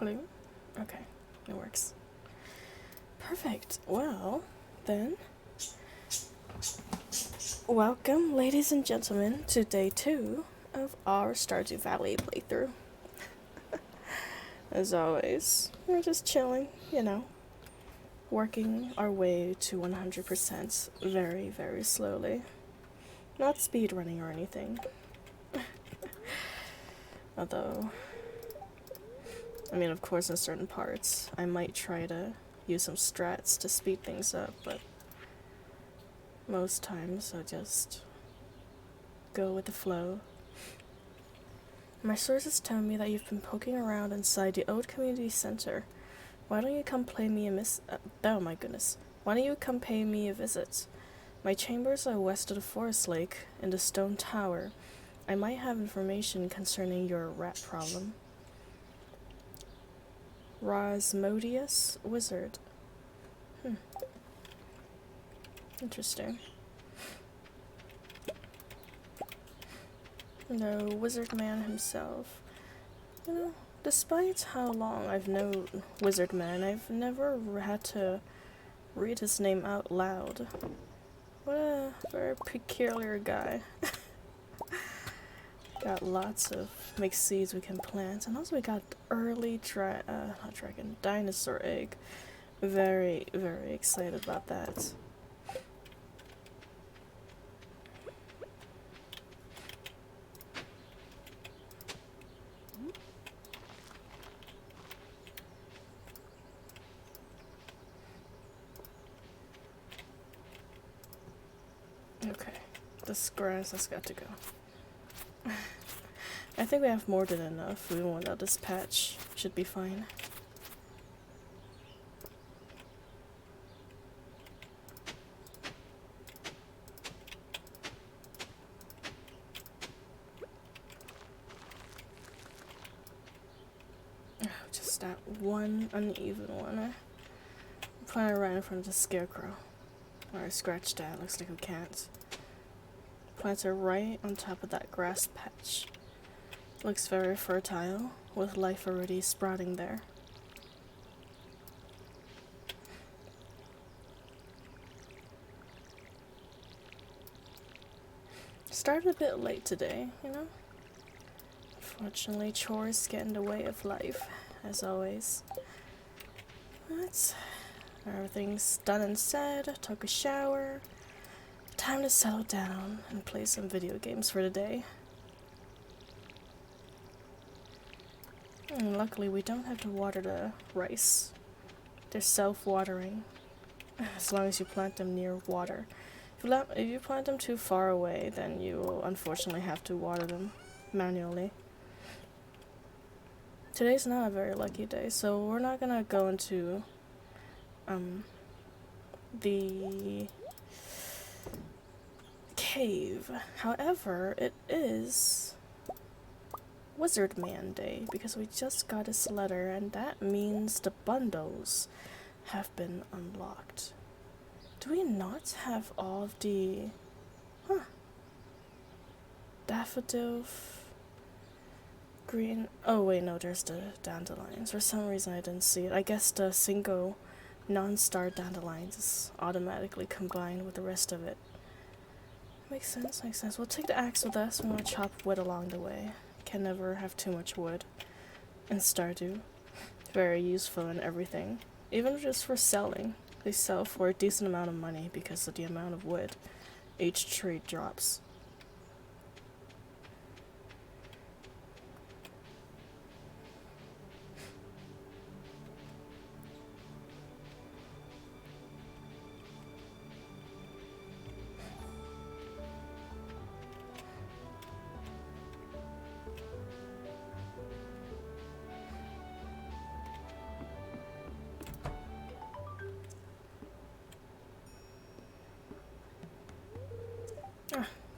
Hello? Okay, it works. Perfect. Well, then, welcome, ladies and gentlemen, to day 2 of our Stardew Valley playthrough. As always, we're just chilling, working our way to 100% very, very slowly. Not speedrunning or anything. Although, of course, in certain parts, I might try to use some strats to speed things up, but most times I just go with the flow. My sources tell me that you've been poking around inside the old community center. Why don't you come play me a oh my goodness. Why don't you come pay me a visit? My chambers are west of the forest lake, in the stone tower. I might have information concerning your rat problem. Rosmodius Wizard. Interesting. The wizard man himself. Despite how long I've known Wizard Man, I've never had to read his name out loud. What a very peculiar guy. Got lots of mixed seeds we can plant, and also we got early dinosaur egg. Very, very excited about that. Okay, this grass has got to go. I think we have more than enough. We won't out this patch. Should be fine. Just that one uneven one. I'm planting right in front of the scarecrow. Or I scratched that. Looks like we can't. Plant it right on top of that grass patch. Looks very fertile, with life already sprouting there. Started a bit late today, Unfortunately, chores get in the way of life, as always. But everything's done and said. Took a shower. Time to settle down and play some video games for the day. And luckily, we don't have to water the rice. They're self-watering, as long as you plant them near water. If you plant them too far away, then you will unfortunately have to water them manually. Today's not a very lucky day, so we're not gonna go into the cave. However, it is Wizard Man Day, because we just got this letter, and that means the bundles have been unlocked. Do we not have all of the... Daffodil... Green... Oh wait, no, there's the dandelions. For some reason I didn't see it. I guess the single non-star dandelions is automatically combined with the rest of it. Makes sense, makes sense. We'll take the axe with us. We want to chop wood along the way. Can never have too much wood in Stardew. Very useful in everything. Even just for selling. They sell for a decent amount of money because of the amount of wood each tree drops.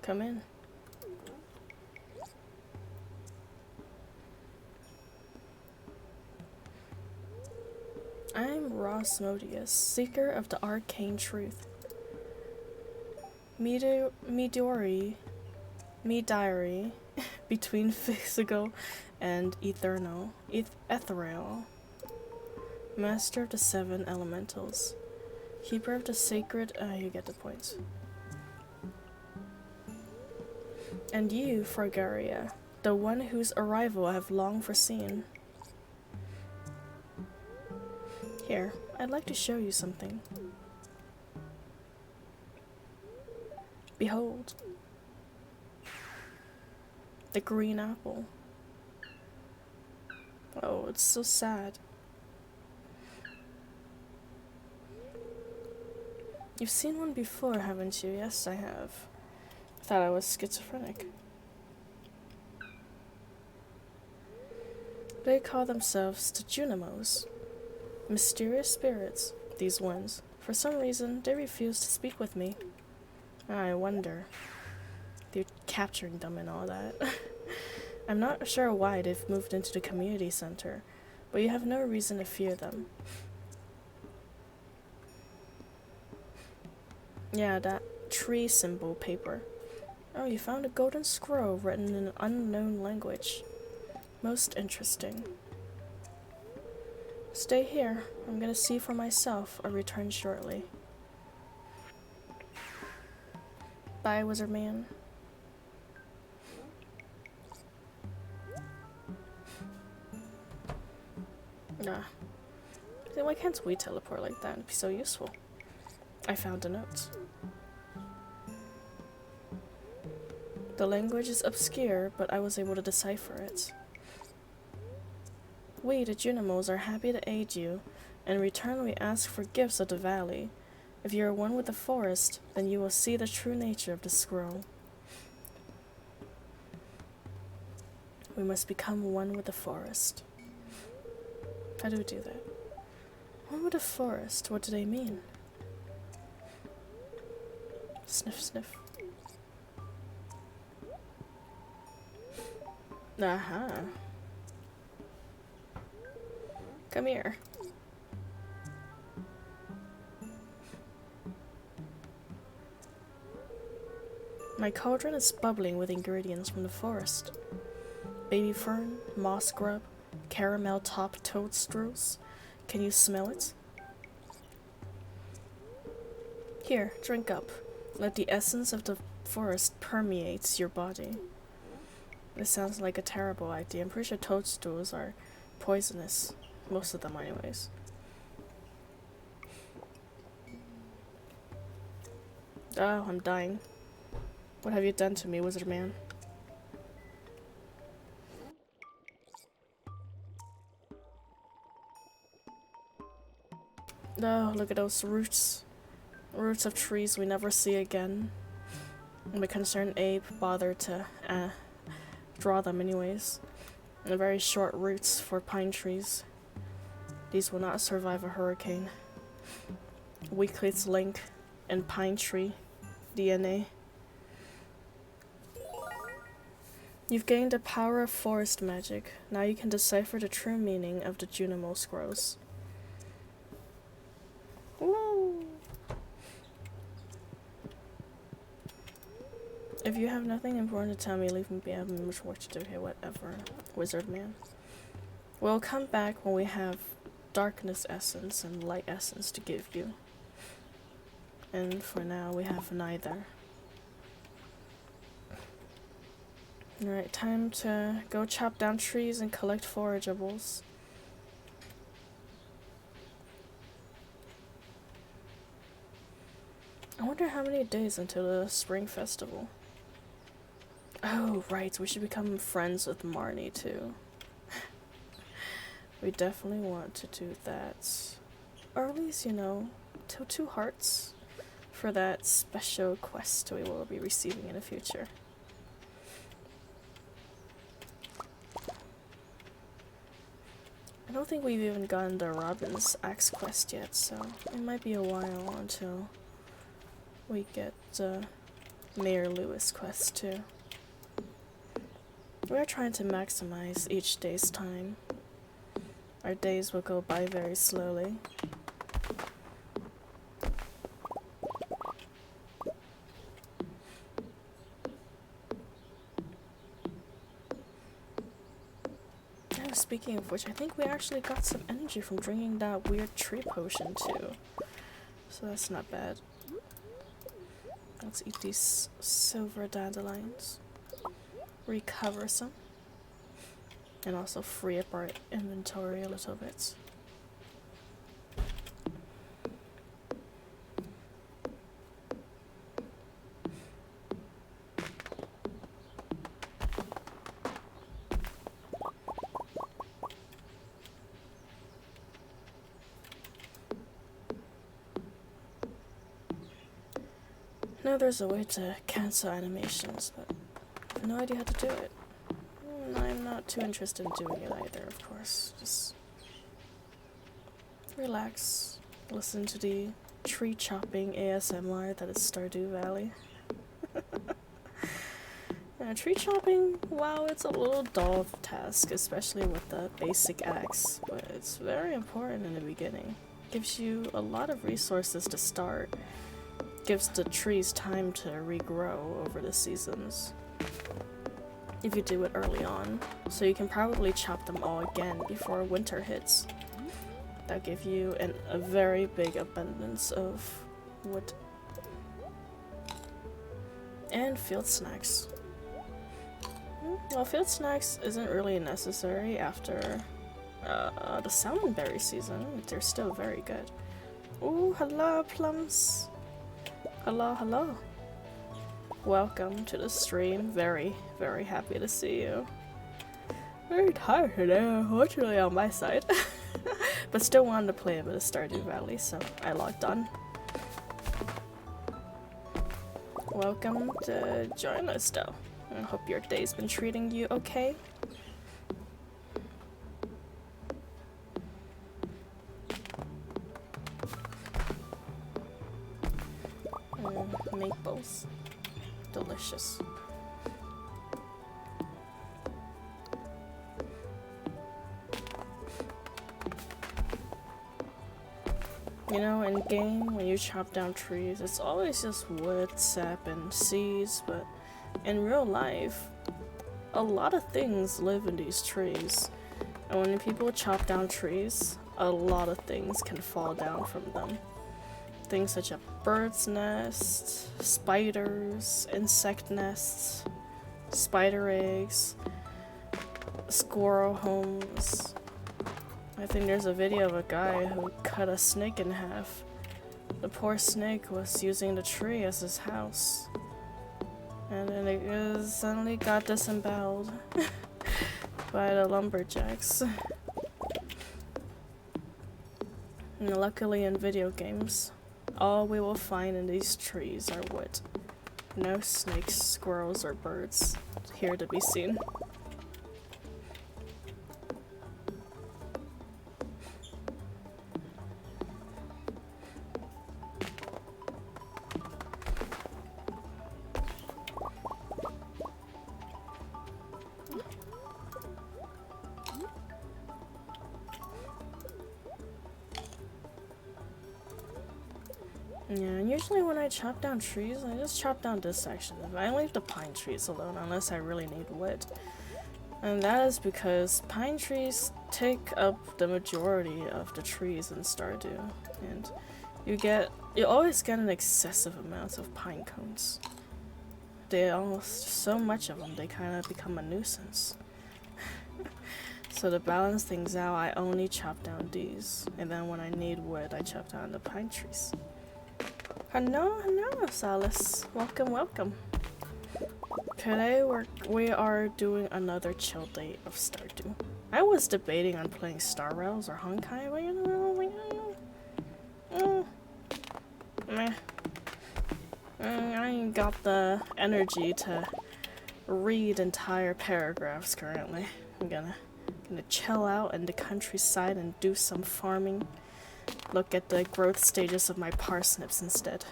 Come in. I'm Rosmodius, seeker of the arcane truth. Midori, between physical and ethereal. Master of the 7 elementals. Keeper of the sacred... you get the point. And you, Fargaria, the one whose arrival I have long foreseen. Here, I'd like to show you something. Behold. The green apple. Oh, it's so sad. You've seen one before, haven't you? Yes, I have. I thought I was schizophrenic. They call themselves the Junimos. Mysterious spirits, these ones. For some reason, they refuse to speak with me. I wonder. They're capturing them and all that. I'm not sure why they've moved into the community center, but you have no reason to fear them. Yeah, that tree symbol paper. Oh, you found a golden scroll written in an unknown language. Most interesting. Stay here. I'm gonna see for myself. I'll return shortly. Bye, wizard man. Nah. Why can't we teleport like that? It'd be so useful. I found a note. The language is obscure, but I was able to decipher it. We, the Junimos, are happy to aid you. In return, we ask for gifts of the valley. If you are one with the forest, then you will see the true nature of the scroll. We must become one with the forest. How do we do that? One with the forest, what do they mean? Sniff, sniff. Aha. Come here. My cauldron is bubbling with ingredients from the forest. Baby fern, moss grub, caramel top toadstools. Can you smell it? Here, drink up. Let the essence of the forest permeate your body. This sounds like a terrible idea. I'm pretty sure toadstools are poisonous. Most of them anyways. Oh, I'm dying. What have you done to me, wizard man? Oh, look at those roots. Roots of trees we never see again. And the concerned ape bothered to draw them anyways. And very short roots for pine trees. These will not survive a hurricane. Weakley's link and pine tree DNA. You've gained the power of forest magic. Now you can decipher the true meaning of the Junimo scrolls. Woo! If you have nothing important to tell me, leave me be. I have much work to do here. Whatever, wizard man. We'll come back when we have darkness essence and light essence to give you. And for now, we have neither. Alright, time to go chop down trees and collect forageables. I wonder how many days until the spring festival. Oh, right, we should become friends with Marnie too. We definitely want to do that. Or at least, you know, till 2 hearts for that special quest we will be receiving in the future. I don't think we've even gotten the Robin's Axe quest yet, so it might be a while until we get the Mayor Lewis quest too. We are trying to maximize each day's time. Our days will go by very slowly. Oh, speaking of which, I think we actually got some energy from drinking that weird tree potion too. So that's not bad. Let's eat these silver dandelions. Recover some. And also free up our inventory a little bit. I know there's a way to cancel animations, but I have no idea how to do it. I'm not too interested in doing it either, of course. Just relax, listen to the tree chopping ASMR that is Stardew Valley. Tree chopping, wow, it's a little dull of a task, especially with the basic axe, but it's very important in the beginning. Gives you a lot of resources to start. Gives the trees time to regrow over the seasons if you do it early on, so you can probably chop them all again before winter hits. That'll give you a very big abundance of wood and field snacks. Well, field snacks isn't really necessary after the salmonberry season. They're still very good. Ooh, hello plums. Hello, hello. Welcome to the stream. Very, very happy to see you. Very tired today, unfortunately on my side. But still wanted to play a bit of Stardew Valley, so I logged on. Welcome to join us though. I hope your day's been treating you okay. Meatballs. Delicious. You know, in game, when you chop down trees, it's always just wood, sap, and seeds, but in real life, a lot of things live in these trees. And when people chop down trees, a lot of things can fall down from them. Things such as birds' nests, spiders, insect nests, spider eggs, squirrel homes. I think there's a video of a guy who cut a snake in half. The poor snake was using the tree as his house. And then it suddenly got disemboweled by the lumberjacks. And luckily in video games, all we will find in these trees are wood. No snakes, squirrels, or birds here to be seen. Yeah, and usually when I chop down trees, I just chop down this section. I leave the pine trees alone unless I really need wood. And that is because pine trees take up the majority of the trees in Stardew. And you always get an excessive amount of pine cones. They almost, so much of them, they kind of become a nuisance. So to balance things out, I only chop down these. And then when I need wood, I chop down the pine trees. Hello, hello, Salis. Welcome, welcome. Today we are doing another chill day of Stardew. I was debating on playing Star Rails or Honkai, but you know, meh. I ain't got the energy to read entire paragraphs currently. I'm gonna chill out in the countryside and do some farming. Look at the growth stages of my parsnips instead.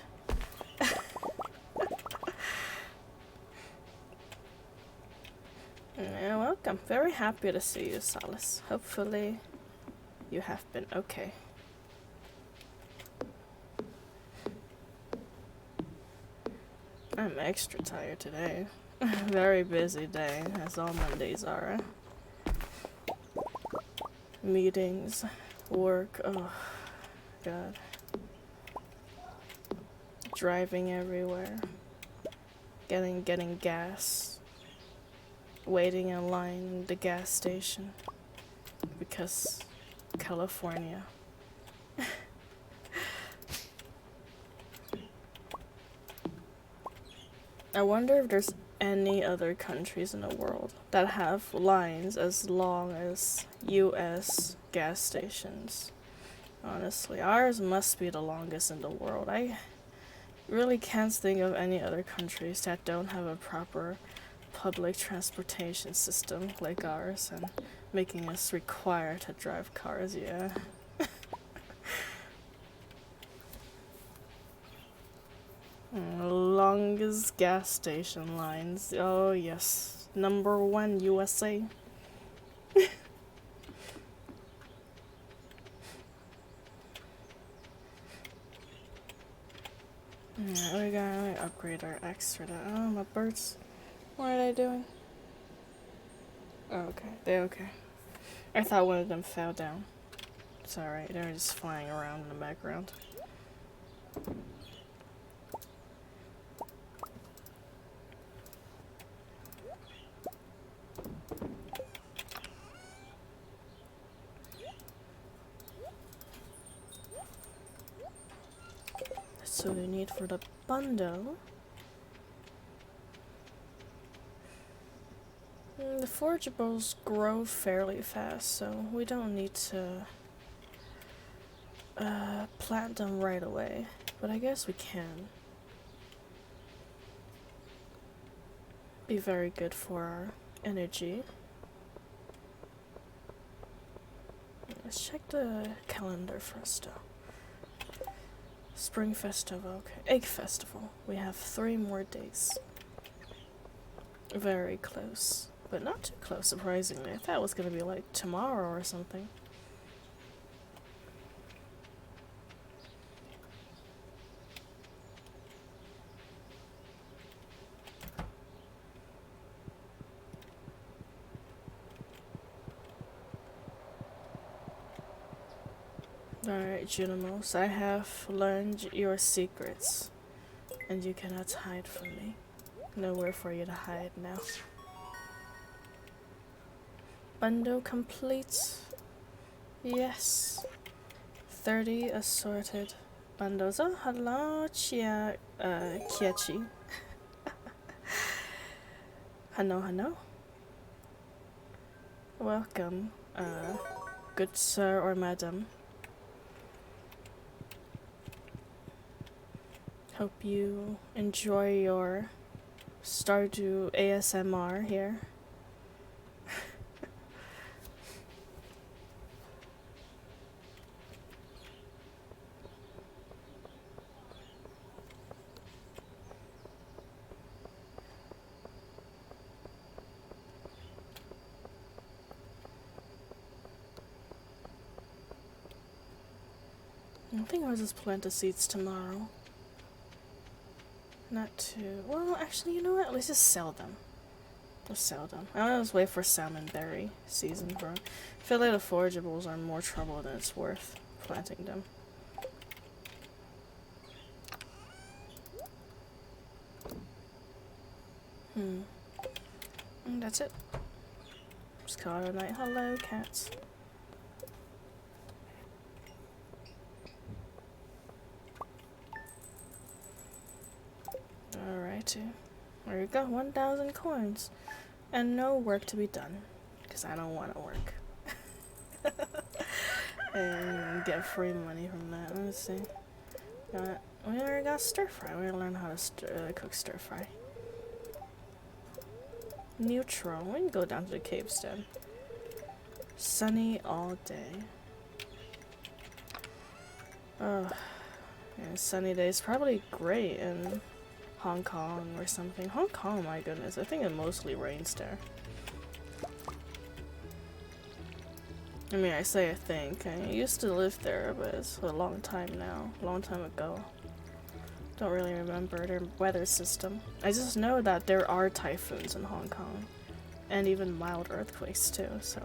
Yeah, welcome. Very happy to see you, Salis. Hopefully you have been okay. I'm extra tired today. Very busy day, as all Mondays are. meetings, work, oh god. Driving everywhere. Getting gas. Waiting in line in the gas station. Because California. I wonder if there's any other countries in the world that have lines as long as US gas stations. Honestly, ours must be the longest in the world. I really can't think of any other countries that don't have a proper public transportation system like ours, and making us required to drive cars, yeah. Longest gas station lines. Oh yes. #1 USA. Yeah, we gotta upgrade our X for that. Oh, my birds. What are they doing? Oh, okay. They're okay. I thought one of them fell down. It's alright. They're just flying around in the background. So we need for the bundle. The forageables grow fairly fast, so we don't need to plant them right away. But I guess we can. Be very good for our energy. Let's check the calendar first though. Spring Festival, okay. Egg Festival. We have 3 more days. Very close. But not too close, surprisingly. I thought it was gonna be like tomorrow or something. Alright, Junimos, I have learned your secrets, and you cannot hide from me. Nowhere for you to hide now. Bundle complete. Yes. 30 assorted bundles. Oh, hello, Kiechi. Hello. Welcome, good sir or madam. Hope you enjoy your Stardew ASMR here. I think I'll just plant the seeds tomorrow. Not too... Well, actually, you know what? Let's just sell them. Let's sell them. I want to just wait for salmon berry season, bro. I feel like the forageables are more trouble than it's worth planting them. And that's it. Just call it a night. Hello, cats. Alrighty. There you go, 1,000 coins. And no work to be done. Because I don't want to work. And get free money from that. Let's see. We already got stir fry. We learned how to cook stir fry. Neutral. We can go down to the caves then. Sunny all day. Oh, yeah, sunny days. Probably great in Hong Kong or something. Hong Kong, my goodness. I think it mostly rains there. I mean, I say I think. I used to live there, but it's a long time now. A long time ago. Don't really remember their weather system. I just know that there are typhoons in Hong Kong. And even mild earthquakes too, so.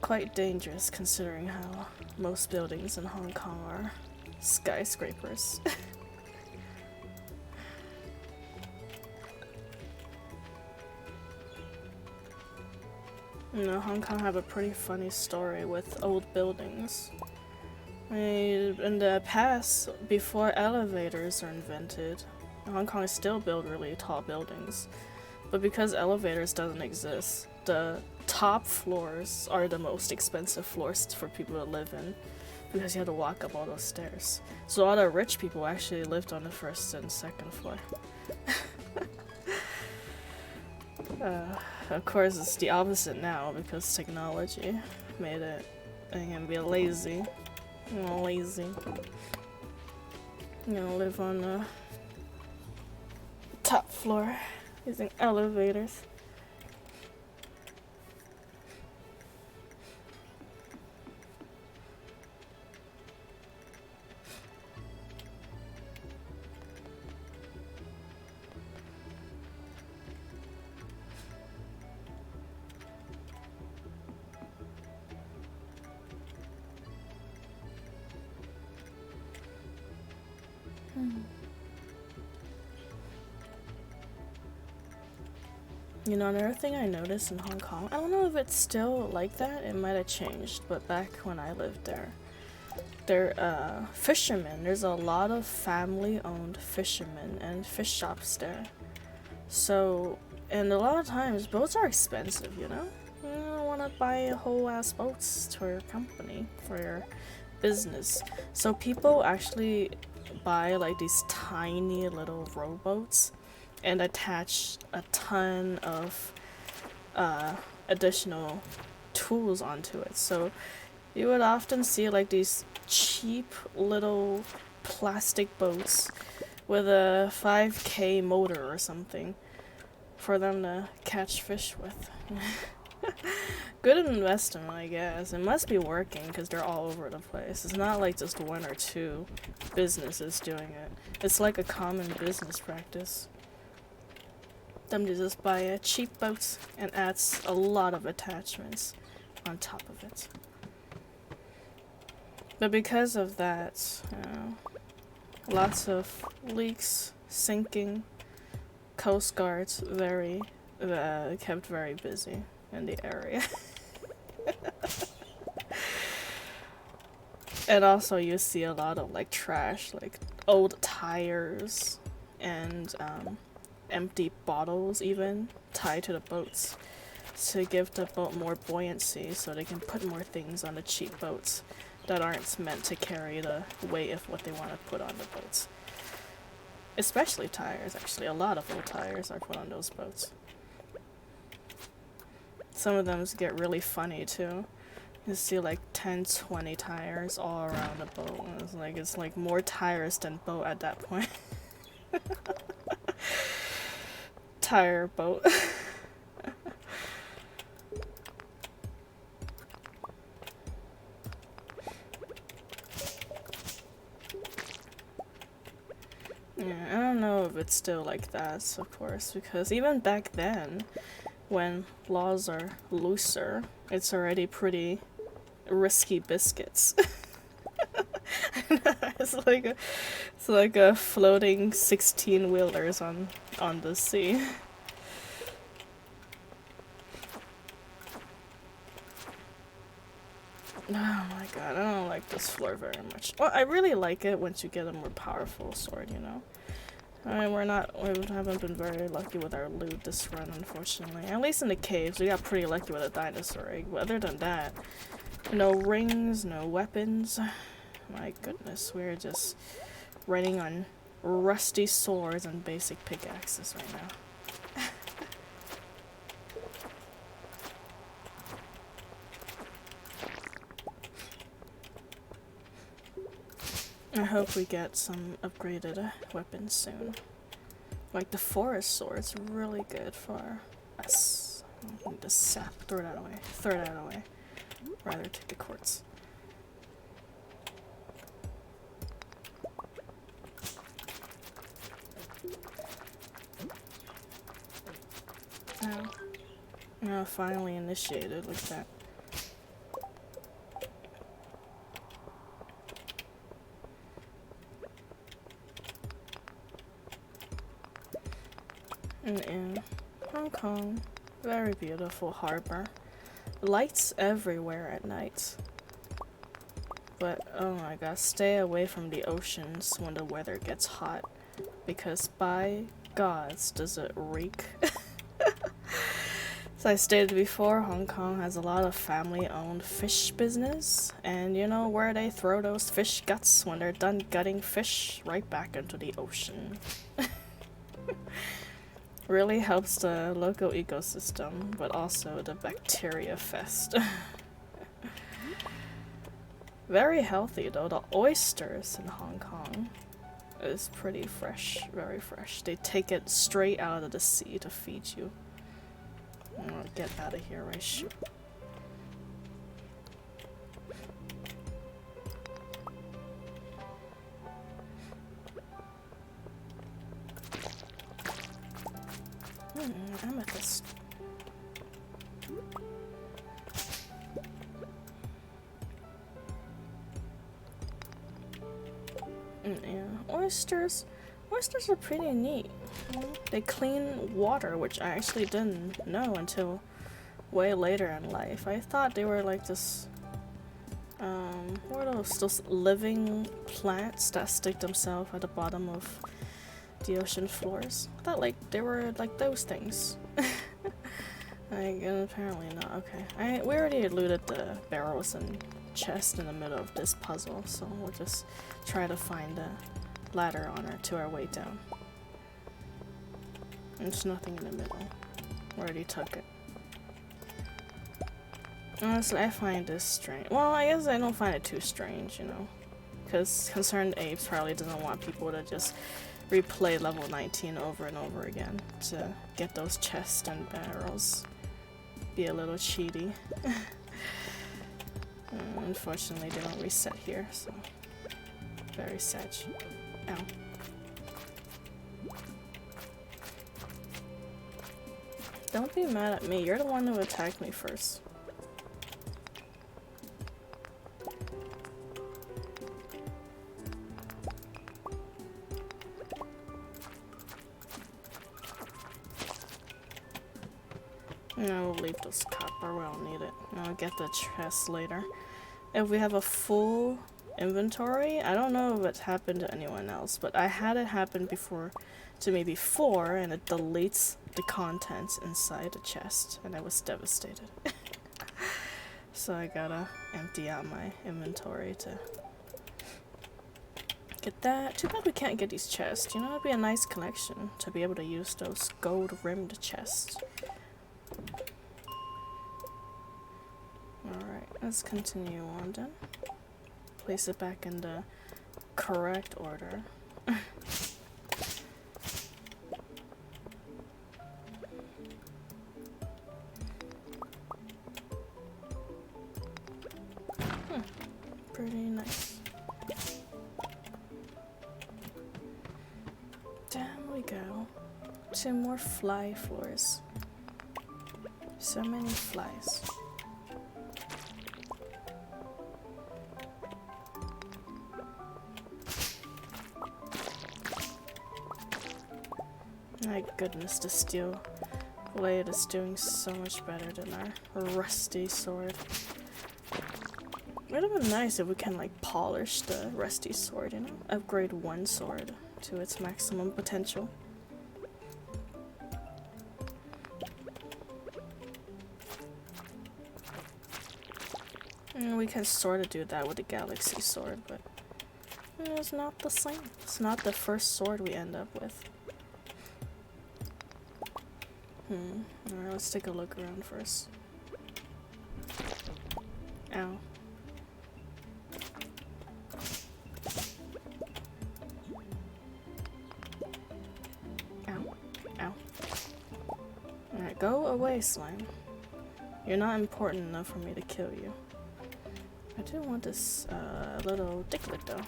quite dangerous considering how most buildings in Hong Kong are skyscrapers. You know, Hong Kong have a pretty funny story with old buildings. I mean, in the past, before elevators are invented, Hong Kong still built really tall buildings. But because elevators doesn't exist, the top floors are the most expensive floors for people to live in because you have to walk up all those stairs. So all the rich people actually lived on the first and second floor. Of course, it's the opposite now because technology made it. I can be lazy. Lazy. You know, live on the top floor using elevators. You know, another thing I noticed in Hong Kong, I don't know if it's still like that, it might have changed, but back when I lived there, fishermen, there's a lot of family-owned fishermen and fish shops there. So, and a lot of times, boats are expensive, you know? You don't want to buy a whole ass boats for your company, for your business. So people actually buy like these tiny little rowboats and attach a ton of additional tools onto it. So you would often see like these cheap little plastic boats with a 5K motor or something for them to catch fish with. Good investment, I guess. It must be working because they're all over the place. It's not like just one or two businesses doing it. It's like a common business practice. Them to just buy a cheap boat and adds a lot of attachments on top of it. But because of that, lots of leaks, sinking, Coast Guards kept very busy in the area. And also you see a lot of like trash, like old tires and empty bottles even tied to the boats to give the boat more buoyancy so they can put more things on the cheap boats that aren't meant to carry the weight of what they want to put on the boats. Especially tires, actually. A lot of old tires are put on those boats. Some of them get really funny too. You see like 10, 20 tires all around the boat. It's like more tires than boat at that point. Tire boat. Yeah, I don't know if it's still like that, of course, because even back then, when laws are looser, it's already pretty risky biscuits. It's like a floating 16-wheelers on the sea. Oh my god, I don't like this floor very much. Well, I really like it once you get a more powerful sword, you know? I mean, we haven't been very lucky with our loot this run, unfortunately. At least in the caves, we got pretty lucky with a dinosaur egg. But other than that, no rings, no weapons. My goodness, we're just running on rusty swords and basic pickaxes right now. I hope we get some upgraded weapons soon. Like the forest sword's really good for us. The sap, throw that away. Throw that away. Rather take the quartz. Now finally initiated, look at that. In Hong Kong, very beautiful harbor. Lights everywhere at night. But oh my god, stay away from the oceans when the weather gets hot. Because by gods does it reek. As I stated before, Hong Kong has a lot of family-owned fish business, and you know where they throw those fish guts when they're done gutting fish? Right back into the ocean. Really helps the local ecosystem, but also the bacteria fest. Very healthy though. The oysters in Hong Kong is pretty fresh, very fresh. They take it straight out of the sea to feed you. I'm gonna get out of here, right? Shoot. Amethyst. Yeah, oysters are pretty neat. They clean water, which I actually didn't know until way later in life. I thought they were like this, what are those living plants that stick themselves at the bottom of the ocean floors. I thought like they were like those things. Apparently not. Okay, we already looted the barrels and chest in the middle of this puzzle, so we'll just try to find a ladder on to our way down. There's nothing in the middle. We already took it. Honestly, I find this strange. Well, I guess I don't find it too strange, you know, because Concerned Apes probably doesn't want people to just replay level 19 over and over again to get those chests and barrels. Be a little cheaty. Unfortunately, they don't reset here, so very sad. Ow. Don't be mad at me. You're the one who attacked me first. No, we'll leave this copper, we don't need it. I'll get the chest later. If we have a full inventory, I don't know if it's happened to anyone else, but I had it happen before to me before, and it deletes the contents inside the chest, and I was devastated. So I gotta empty out my inventory to get that. Too bad we can't get these chests, you know, it'd be a nice collection to be able to use those gold-rimmed chests. Alright, let's continue on then. Place it back in the correct order. Pretty nice. Down we go. 2 more fly floors. So many flies. My goodness, the steel blade is doing so much better than our rusty sword. It would have been nice if we can like polish the rusty sword, you know? Upgrade one sword to its maximum potential. And we can sort of do that with the galaxy sword, but it's not the same. It's not the first sword we end up with. Alright, let's take a look around first. Ow. Ow. Ow. Alright, go away, slime. You're not important enough for me to kill you. I do want this little dicklet though.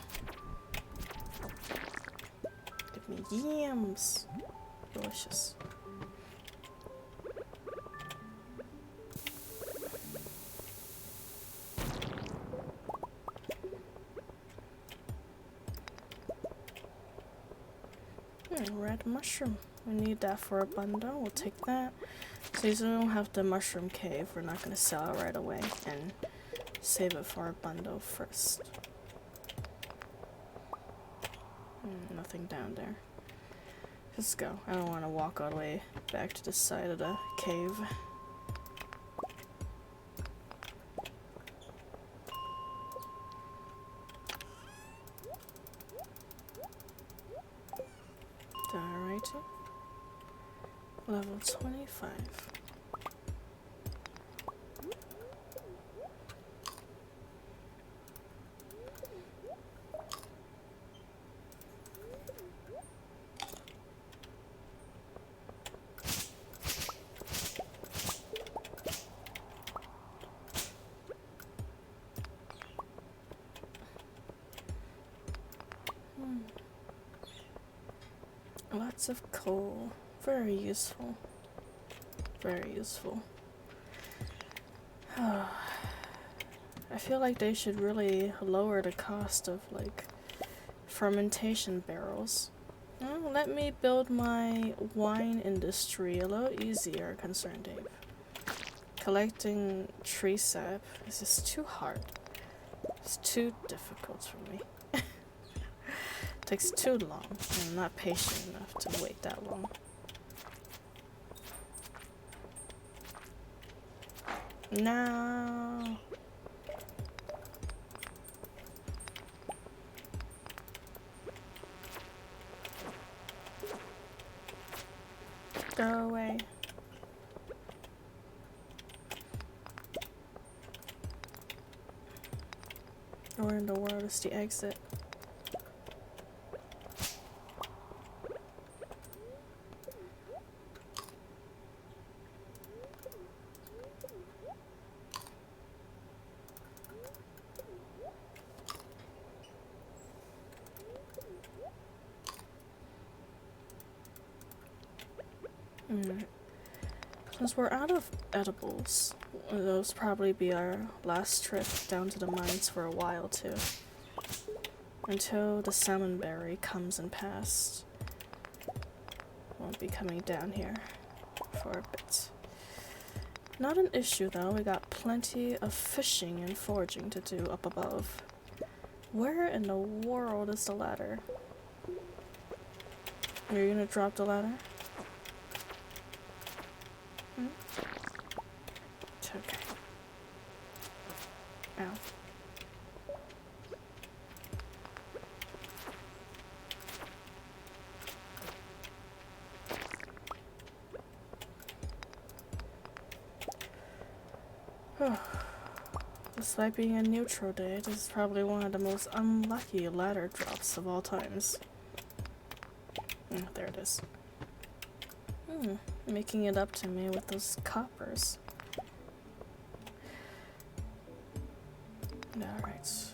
Give me yams. Delicious. Red mushroom. We need that for a bundle. We'll take that. So we don't have the mushroom cave. We're not gonna sell it right away and save it for a bundle first. Nothing down there. Let's go. I don't want to walk all the way back to the side of the cave. Alrighty. Level 25. Lots of coal. Very useful. Very useful. I feel like they should really lower the cost of like fermentation barrels. Well, let me build my wine industry a little easier, concerned Dave. Collecting tree sap is just too hard. It's too difficult for me. Takes too long. I'm not patient enough to wait that long. No. Go away. Where in the world is the exit? Since we're out of edibles, those probably be our last trip down to the mines for a while too. Until the salmonberry comes and passes. Won't be coming down here for a bit. Not an issue though, we got plenty of fishing and foraging to do up above. Where in the world is the ladder? Are you gonna drop the ladder? It's okay. Ow. Despite being a neutral day, this is probably one of the most unlucky ladder drops of all times. There it is. Making it up to me with those coppers. Alright.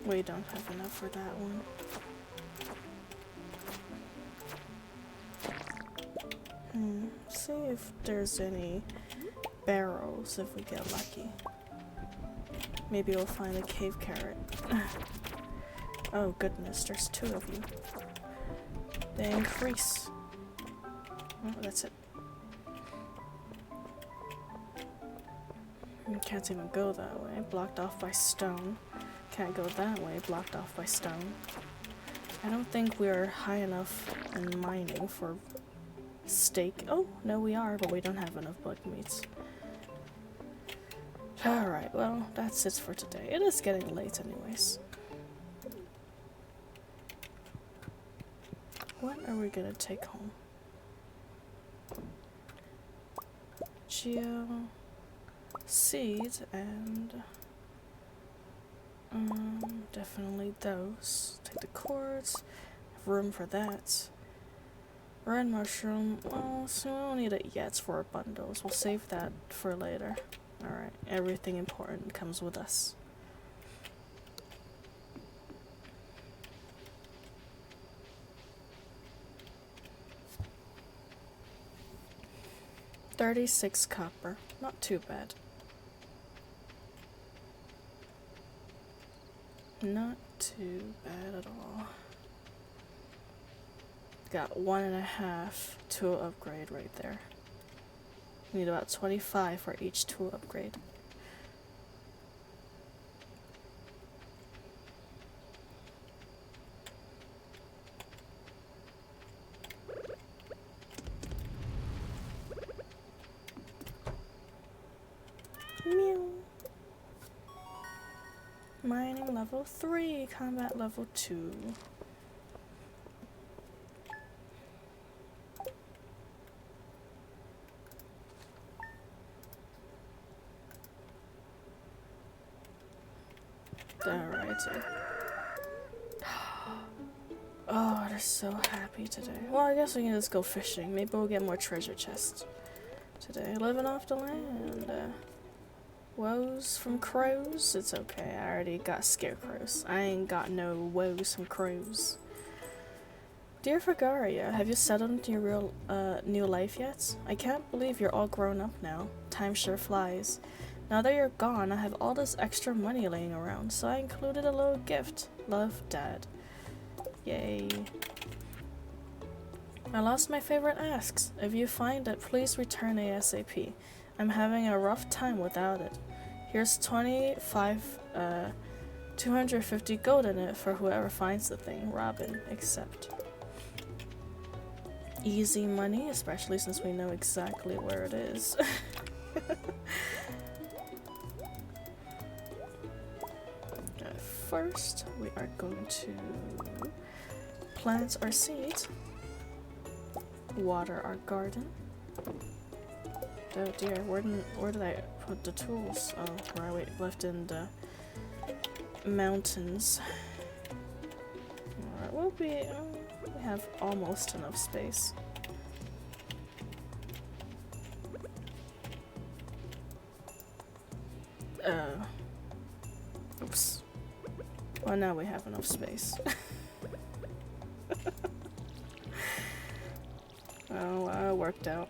We don't have enough for that one. See if there's any barrels if we get lucky. Maybe we'll find a cave carrot. Oh goodness, there's two of you. They increase. Oh, that's it. Can't even go that way, blocked off by stone. Can't go that way, blocked off by stone. I don't think we're high enough in mining for steak. Oh, no we are, but we don't have enough bug meats. Alright, well, that's it for today. It is getting late anyways. What are we gonna take home? Geo, seed, and definitely those. Take the cords, have room for that. Red mushroom, well, so we don't need it yet for our bundles. We'll save that for later. Alright, everything important comes with us. $36 copper, not too bad. Not too bad at all. Got 1.5 tool upgrade right there. We need about 25 for each tool upgrade. Meow. Mining level 3, combat level 2. Alright. Oh, they're so happy today. Well, I guess we can just go fishing. Maybe we'll get more treasure chests today. Living off the land. Woes from crows? It's okay. I already got scarecrows. I ain't got no woes from crows. Dear Fragaria, have you settled into your real, new life yet? I can't believe you're all grown up now. Time sure flies. Now that you're gone, I have all this extra money laying around, so I included a little gift. Love, Dad. Yay. I lost my favorite asks. If you find it, please return ASAP. I'm having a rough time without it. Here's 250 gold in it for whoever finds the thing. Robin, accept. Easy money, especially since we know exactly where it is. First, we are going to plant our seeds, water our garden. Oh dear, where did I put the tools? Oh, right, left in the mountains. Alright, we have almost enough space. Oops. Well, now we have enough space. Oh, it worked out.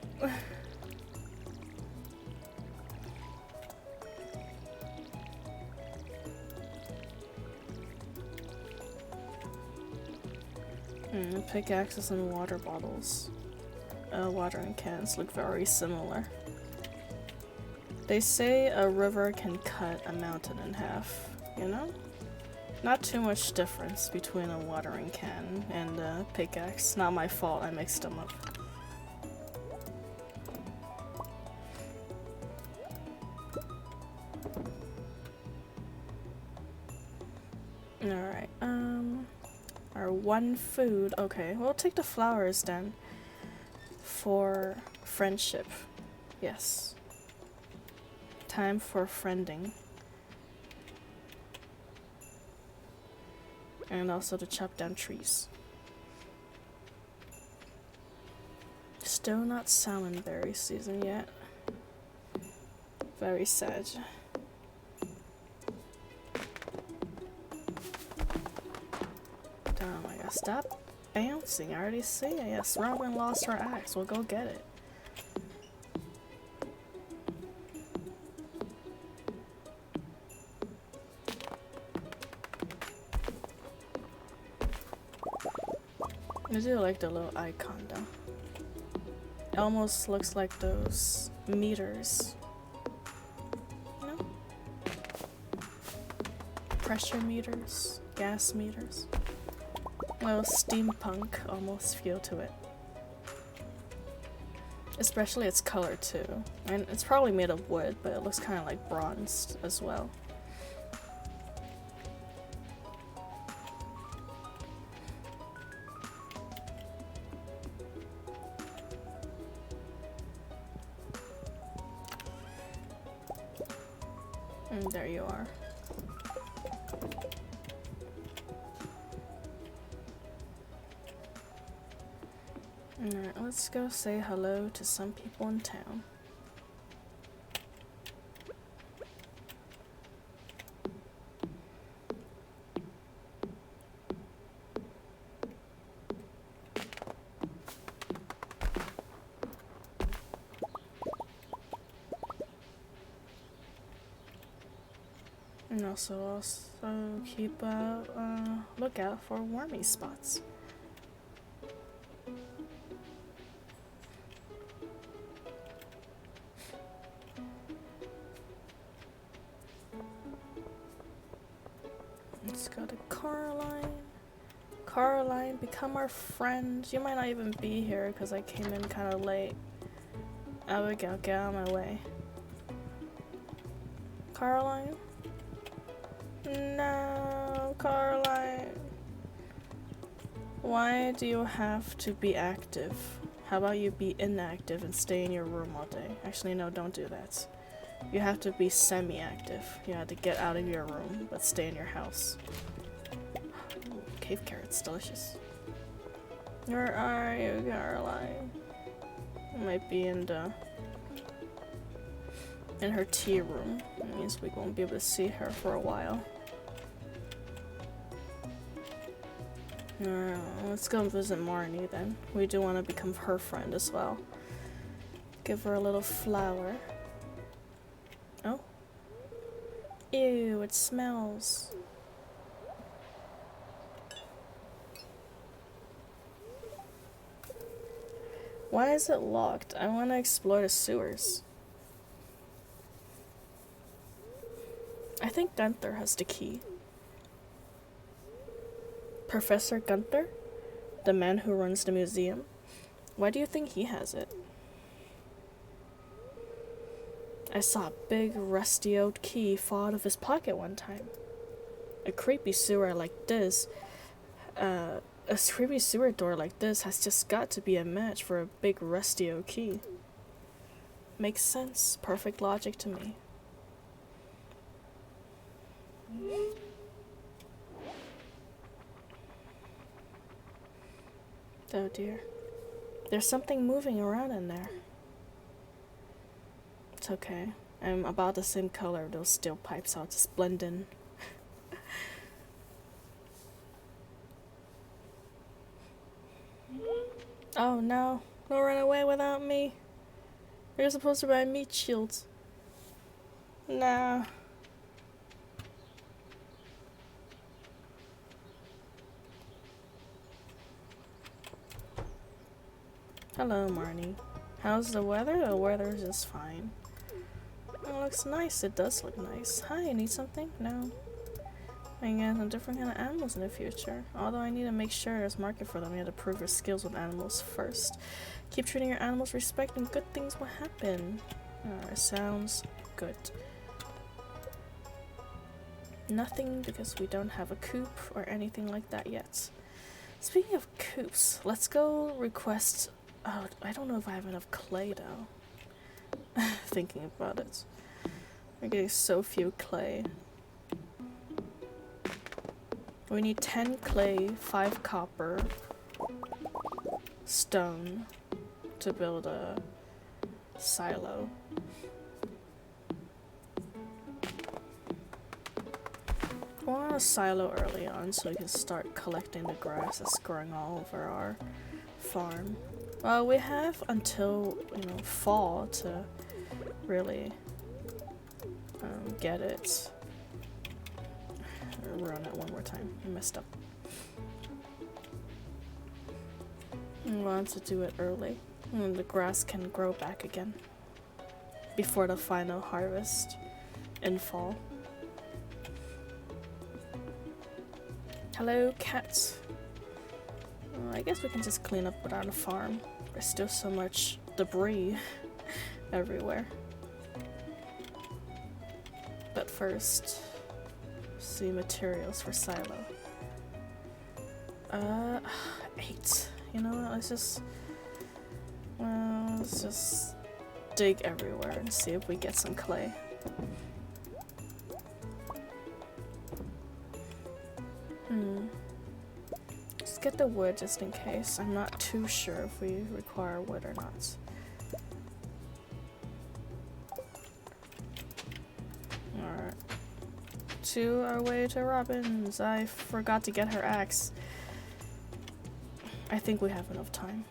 Pickaxes and water bottles. Watering cans look very similar. They say a river can cut a mountain in half, you know? Not too much difference between a watering can and a pickaxe. Not my fault, I mixed them up. Alright, our one food. Okay, we'll take the flowers then. For friendship. Yes. Time for friending. And also to chop down trees. Still not salmonberry season yet. Very sad. Oh my god, stop bouncing. I already see it. Yes, Robin lost her axe. We'll go get it. I do like the little icon though. It almost looks like those meters. You know? Pressure meters, gas meters. A little steampunk almost feel to it. Especially its color too. And it's probably made of wood, but it looks kind of like bronzed as well. And there you are. Alright, let's go say hello to some people in town. And also keep a lookout for wormy spots. Let's go to Caroline. Caroline, become our friend. You might not even be here because I came in kind of late. Abigail, get out of my way. Caroline? No, Caroline. Why do you have to be active? How about you be inactive and stay in your room all day? Actually, no, don't do that. You have to be semi-active. You have to get out of your room, but stay in your house. Ooh, cave carrots, delicious. Where are you, Caroline? Might be in her tea room. That means we won't be able to see her for a while. Alright, let's go visit Marnie then. We do want to become her friend as well. Give her a little flower. Oh. Ew, it smells. Why is it locked? I want to explore the sewers. I think Gunther has the key. Professor Gunther? The man who runs the museum? Why do you think he has it? I saw a big rusty old key fall out of his pocket one time. A creepy sewer like this, a creepy sewer door like this has just got to be a match for a big rusty old key. Makes sense. Perfect logic to me. Oh dear. There's something moving around in there. It's okay. I'm about the same color of those steel pipes, so I'll just blend in. Oh no. Don't run away without me. You're supposed to buy meat shields. Nah. Hello, Marnie. How's the weather? The weather is just fine. It looks nice. It does look nice. Hi, need something? No. I can get some different kind of animals in the future. Although I need to make sure there's market for them, you have to prove your skills with animals first. Keep treating your animals with respect and good things will happen. Alright, sounds good. Nothing because we don't have a coop or anything like that yet. Speaking of coops, let's go request... Oh, I don't know if I have enough clay though. Thinking about it. We're getting so few clay. We need 10 clay, 5 copper, stone to build a silo. I want a silo early on so we can start collecting the grass that's growing all over our farm. Well, we have until, fall to really get it. Run it one more time. I messed up. I want to do it early. And the grass can grow back again. Before the final harvest in fall. Hello, cats. I guess we can just clean up without a farm. There's still so much debris everywhere. But first, see materials for silo. 8. You know what? Let's just dig everywhere and see if we get some clay. Let's get the wood just in case. I'm not too sure if we require wood or not. Alright. To our way to Robin's. I forgot to get her axe. I think we have enough time.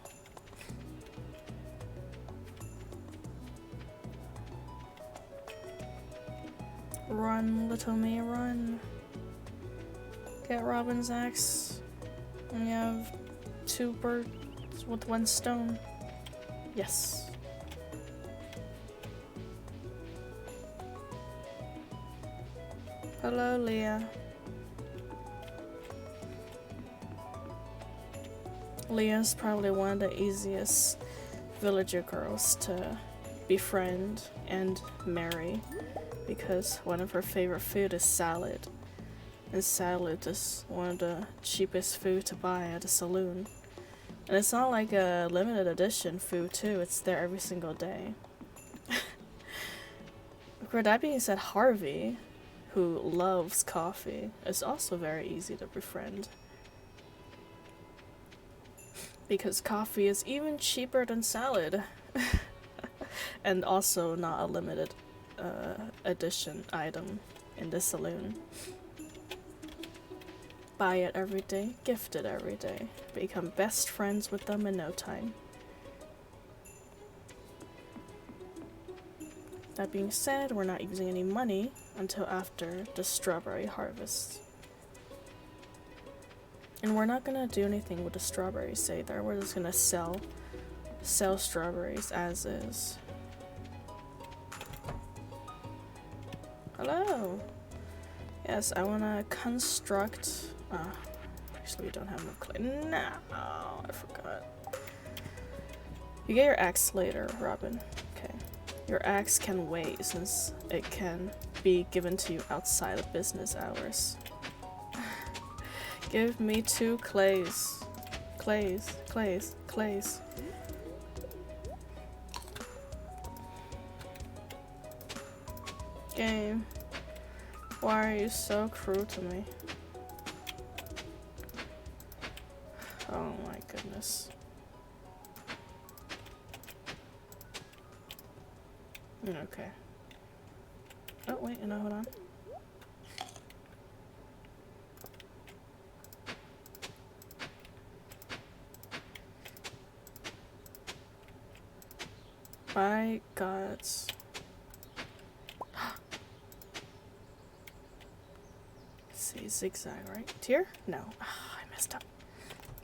Run, little me, run. Get Robin's axe. And we have 2 birds with 1 stone. Yes. Hello, Leah. Leah's probably one of the easiest villager girls to befriend and marry because one of her favorite food is salad. And salad is one of the cheapest food to buy at a saloon. And it's not like a limited edition food too, it's there every single day. With that being said, Harvey, who loves coffee, is also very easy to befriend. Because coffee is even cheaper than salad. And also not a limited edition item in the saloon. Buy it every day, gift it every day. Become best friends with them in no time. That being said, we're not using any money until after the strawberry harvest. And we're not gonna do anything with the strawberries either. We're just gonna sell strawberries as is. Hello. Yes, I wanna construct. Actually, we don't have enough clay. No, I forgot. You get your axe later, Robin. Okay. Your axe can wait since it can be given to you outside of business hours. Give me 2 clays. Clays. Game. Why are you so cruel to me? Oh my goodness. Okay. Oh wait, no, hold on. By gods. See, zigzag, right? Tier? No. I messed up.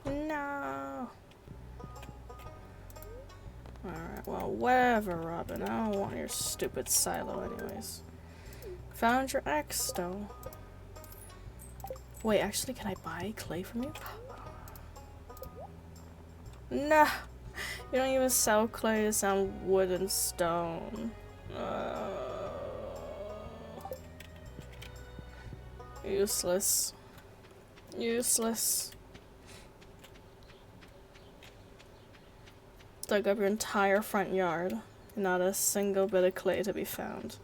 No. Alright, well, whatever, Robin. I don't want your stupid silo anyways. Found your axe, though. Wait, actually, can I buy clay from you? Nah. You don't even sell clay, it's on wood and stone. Useless. Useless. Dug up your entire front yard. Not a single bit of clay to be found.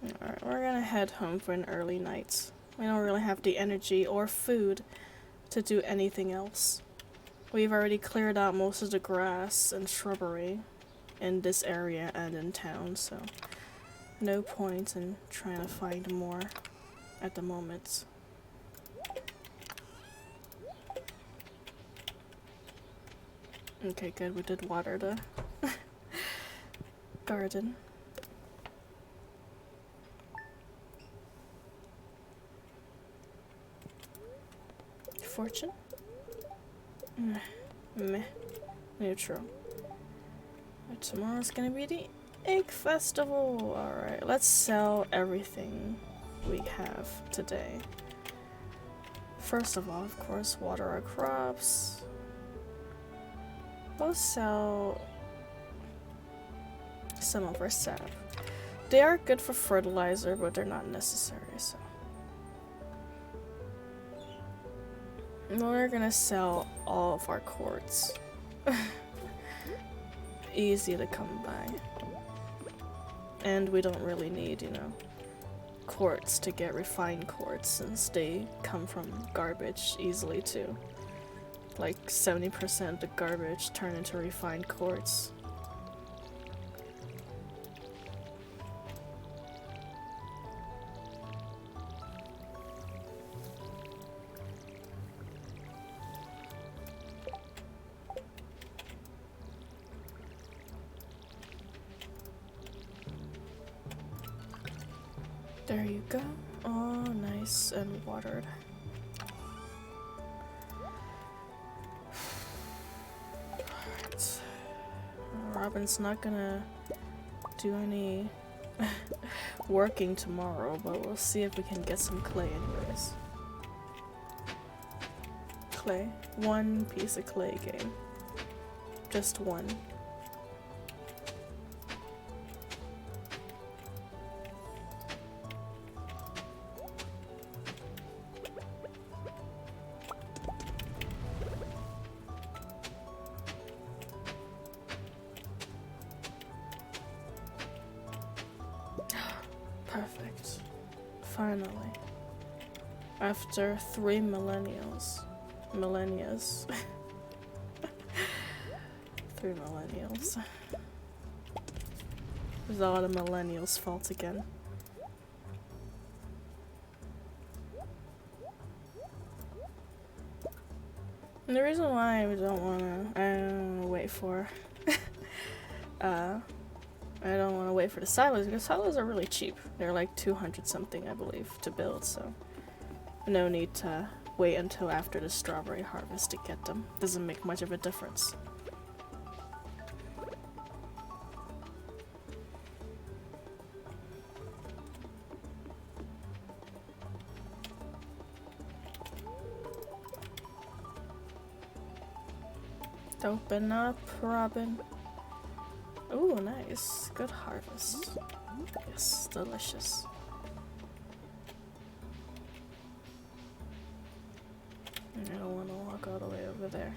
Alright, we're gonna head home for an early night. We don't really have the energy or food to do anything else. We've already cleared out most of the grass and shrubbery in this area and in town, so no point in trying to find more at the moment. Okay, good, we did water the garden. Fortune? Meh. Neutral. But tomorrow's gonna be the Egg Festival! Alright, let's sell everything we have today. First of all, of course, water our crops. We'll sell some of our sap. They are good for fertilizer, but they're not necessary, so. We're gonna sell all of our quartz. Easy to come by. And we don't really need, you know, quartz to get refined quartz since they come from garbage easily too. Like 70% of the garbage turn into refined quartz. There you go. Oh, nice and watered. Alright. Robin's not gonna do any working tomorrow, but we'll see if we can get some clay anyways. clay. One piece of clay, game. Just one. Perfect. Finally. After 3 millennials. Millennias. 3 millennials. It's all the millennials' fault again. And the reason why I don't wanna wait for I don't want to wait for the silos because silos are really cheap. They're like 200 something, I believe, to build, so no need to wait until after the strawberry harvest to get them. Doesn't make much of a difference. Open up, Robin. Ooh, nice. Good harvest. Yes, delicious. I don't want to walk all the way over there.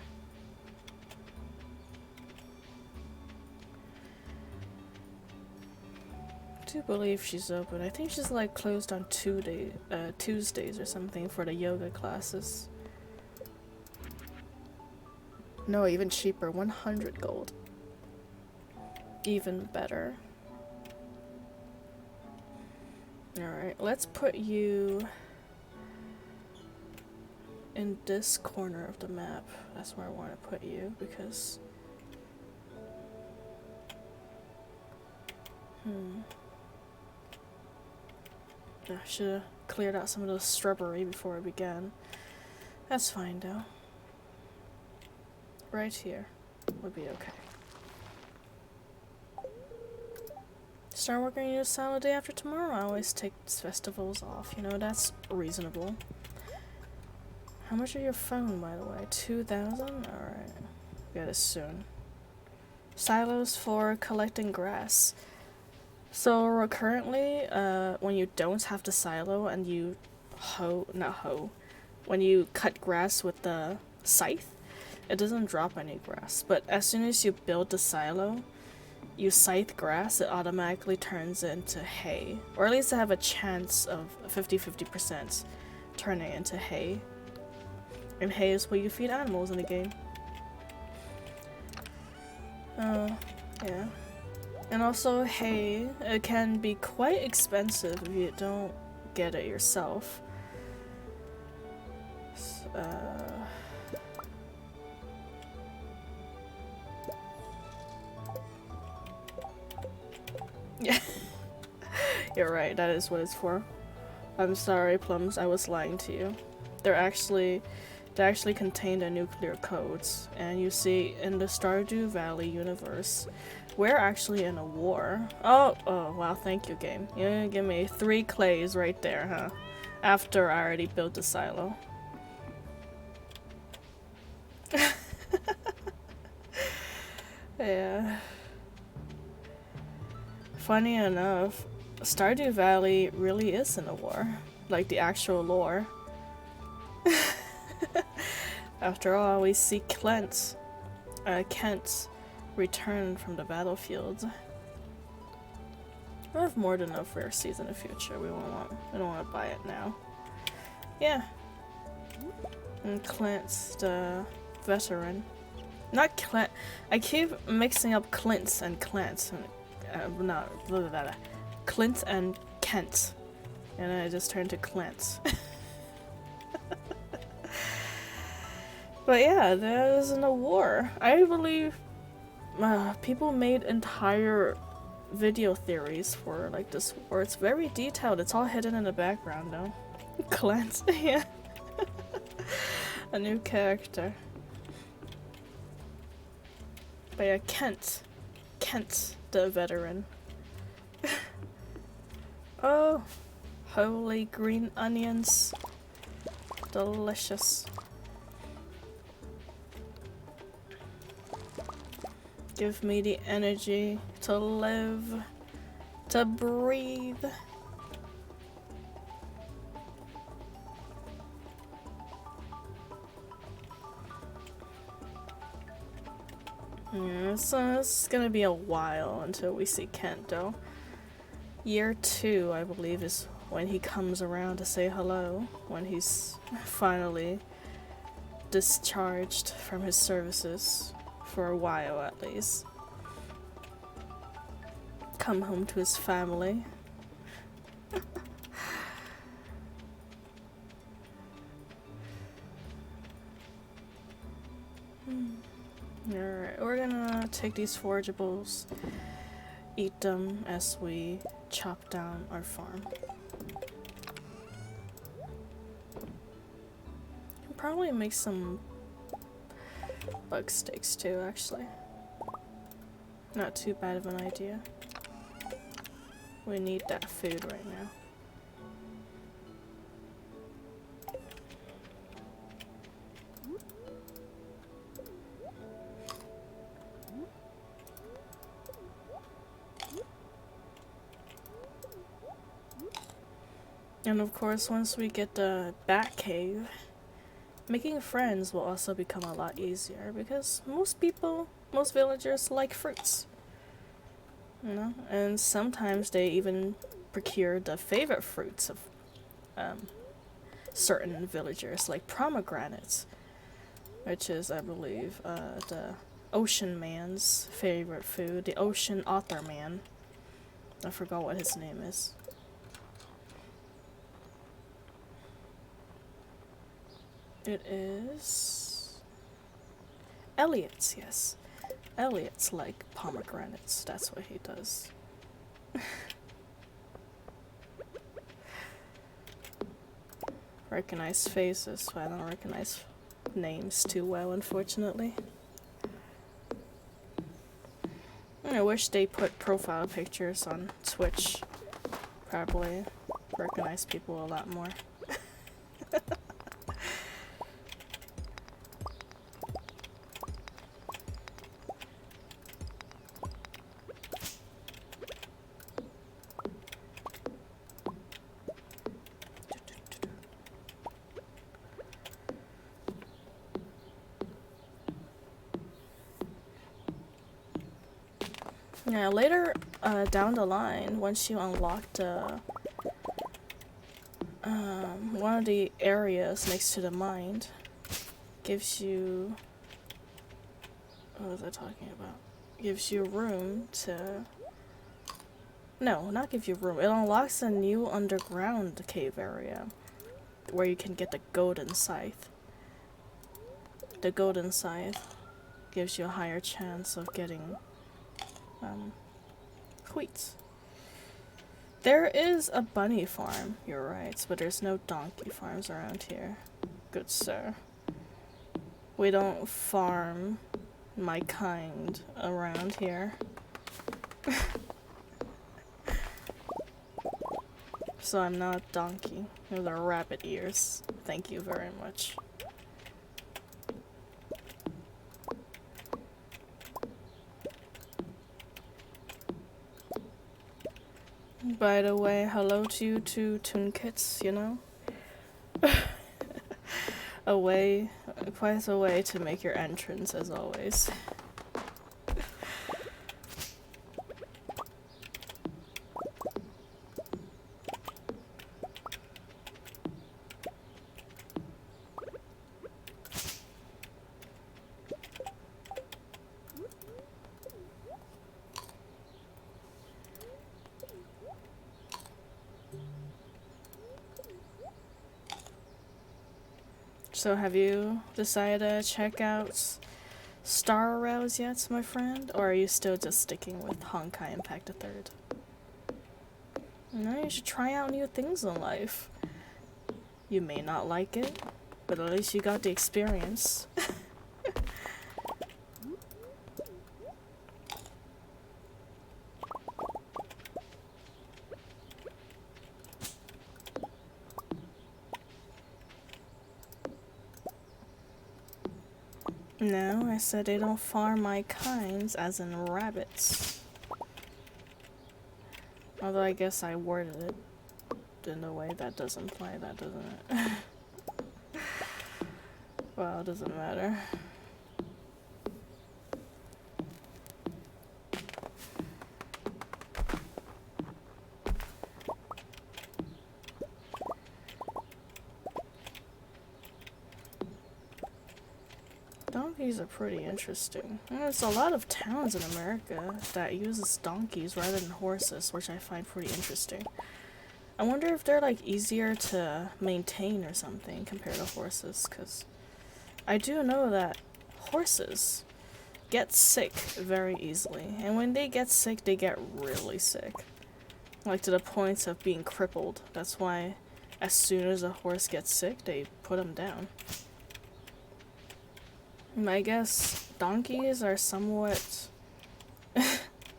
I do believe she's open. I think she's like closed on Tuesdays or something for the yoga classes. No, even cheaper. 100 gold. Even better. Alright, let's put you in this corner of the map. That's where I want to put you because I should have cleared out some of those shrubbery before I began. That's fine though. Right here would be okay. Start working your silo day after tomorrow. I always take festivals off, you know, that's reasonable. How much are your phone, by the way? 2,000? Alright. Get it soon. Silos for collecting grass. So currently, when you don't have the silo and you when you cut grass with the scythe, it doesn't drop any grass. But as soon as you build the silo, you scythe grass, it automatically turns it into hay. Or at least I have a chance of 50-50% turning it into hay. And hay is what you feed animals in the game. Yeah. And also hay, it can be quite expensive if you don't get it yourself. Yeah. You're right, that is what it's for. I'm sorry, Plums, I was lying to you. They actually contain the nuclear codes, and you see, in the Stardew Valley universe, we're actually in a war. Oh, wow, thank you, game. You give me 3 clays right there, huh? After I already built the silo. Yeah. Funny enough, Stardew Valley really is in a war. Like the actual lore. After all, we see Kent return from the battlefield. I have more than enough rare seeds in the future. We don't want to buy it now. Yeah. And Clint's the veteran. Not Clint. I keep mixing up Clint's and Clint. Clint and Kent. And then I just turned to Clint. But yeah, there's a war. I believe people made entire video theories for like this war. It's very detailed. It's all hidden in the background though. Clint, yeah. A new character. But yeah, Kent, the veteran. Oh, holy green onions. Delicious. Give me the energy to live, to breathe. Yeah, so it's gonna be a while until we see Kent, though. Year 2, I believe, is when he comes around to say hello, when he's finally discharged from his services, for a while at least. Come home to his family. Alright, we're gonna take these forageables, eat them as we chop down our farm. Can probably make some bug steaks too, actually. Not too bad of an idea. We need that food right now. And of course, once we get the Bat Cave, making friends will also become a lot easier because most villagers like fruits. You know? And sometimes they even procure the favorite fruits of certain villagers, like pomegranates, which is, I believe, the Ocean Man's favorite food, the Ocean Otter Man. I forgot what his name is. It is Elliot's, yes. Elliot's like pomegranates, that's what he does. Recognize faces, but I don't recognize names too well, unfortunately. I wish they put profile pictures on Twitch. Probably recognize people a lot more. Yeah, later down the line, once you unlock the one of the areas next to the mine, gives you, what was I talking about? Gives you room to, no, not give you room. It unlocks a new underground cave area where you can get the golden scythe. The golden scythe gives you a higher chance of getting wheat. There is a bunny farm, you're right, but there's no donkey farms around here. Good sir. We don't farm my kind around here. So I'm not a donkey. Those are rabbit ears. Thank you very much. By the way, hello to you two Toonkits, you know? Quite a way to make your entrance, as always. So have you decided to check out Star Rails yet, my friend? Or are you still just sticking with Honkai Impact III? No, you should try out new things in life. You may not like it, but at least you got the experience. No, I said they don't farm my kinds, as in rabbits. Although I guess I worded it in a way that does imply that, doesn't it? Well, it doesn't matter. Donkeys are pretty interesting. There's a lot of towns in America that uses donkeys rather than horses, which I find pretty interesting. I wonder if they're like easier to maintain or something compared to horses, because I do know that horses get sick very easily, and when they get sick, they get really sick. Like to the point of being crippled. That's why as soon as a horse gets sick, they put him down. I guess donkeys are somewhat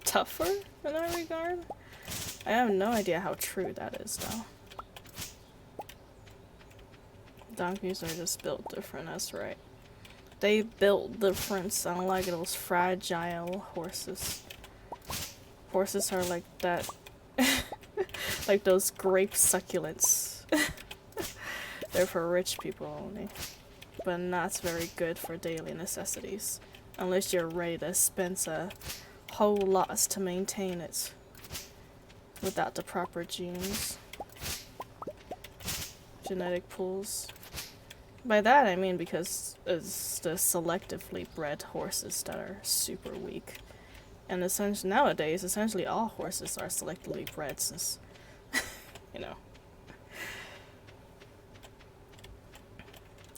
tougher in that regard. I have no idea how true that is, though. Donkeys are just built different, that's right. They built different, unlike those fragile horses. Horses are like that, like those grape succulents. They're for rich people only. But not very good for daily necessities, unless you're ready to spend a whole lot to maintain it without the proper genes. Genetic pools. By that I mean because it's the selectively bred horses that are super weak. And essentially nowadays, essentially all horses are selectively bred since, you know.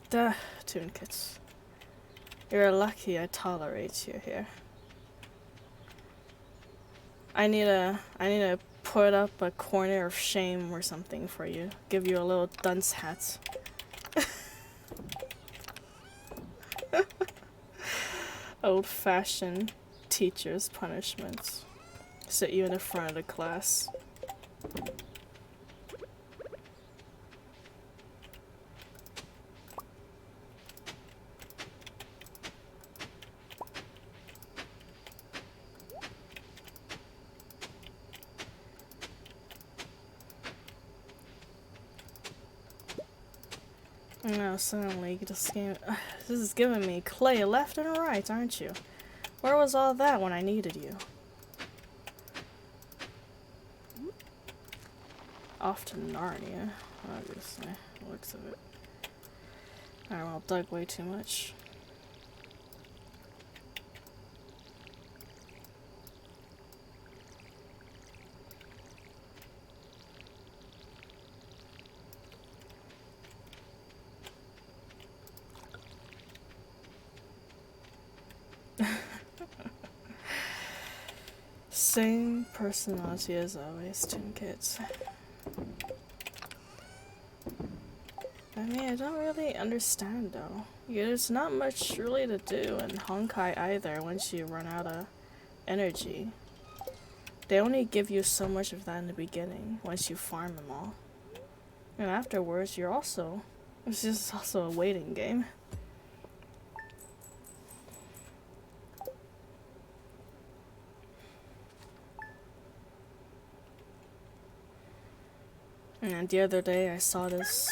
Duh, Toonkits. You're lucky I tolerate you here. I need to put up a corner of shame or something for you. Give you a little dunce hat. Old-fashioned teacher's punishments. Sit you in the front of the class. Now suddenly this is giving me clay left and right, aren't you? Where was all that when I needed you? Off to Narnia, obviously. Looks of it. Alright, well, dug way too much. Same personality as always, Toonkits. I mean, I don't really understand though. There's not much really to do in Honkai either once you run out of energy. They only give you so much of that in the beginning, once you farm them all. And afterwards, it's just also a waiting game. And the other day I saw this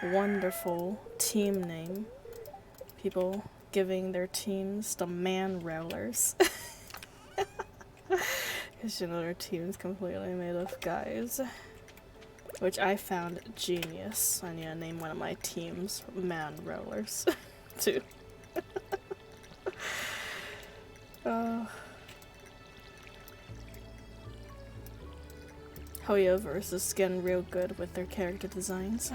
wonderful team name. People giving their teams the Man Railers. Because you know their team's completely made of guys. Which I found genius. I need to name one of my teams Man Railers. Too. Hoyoverse is getting real good with their character designs.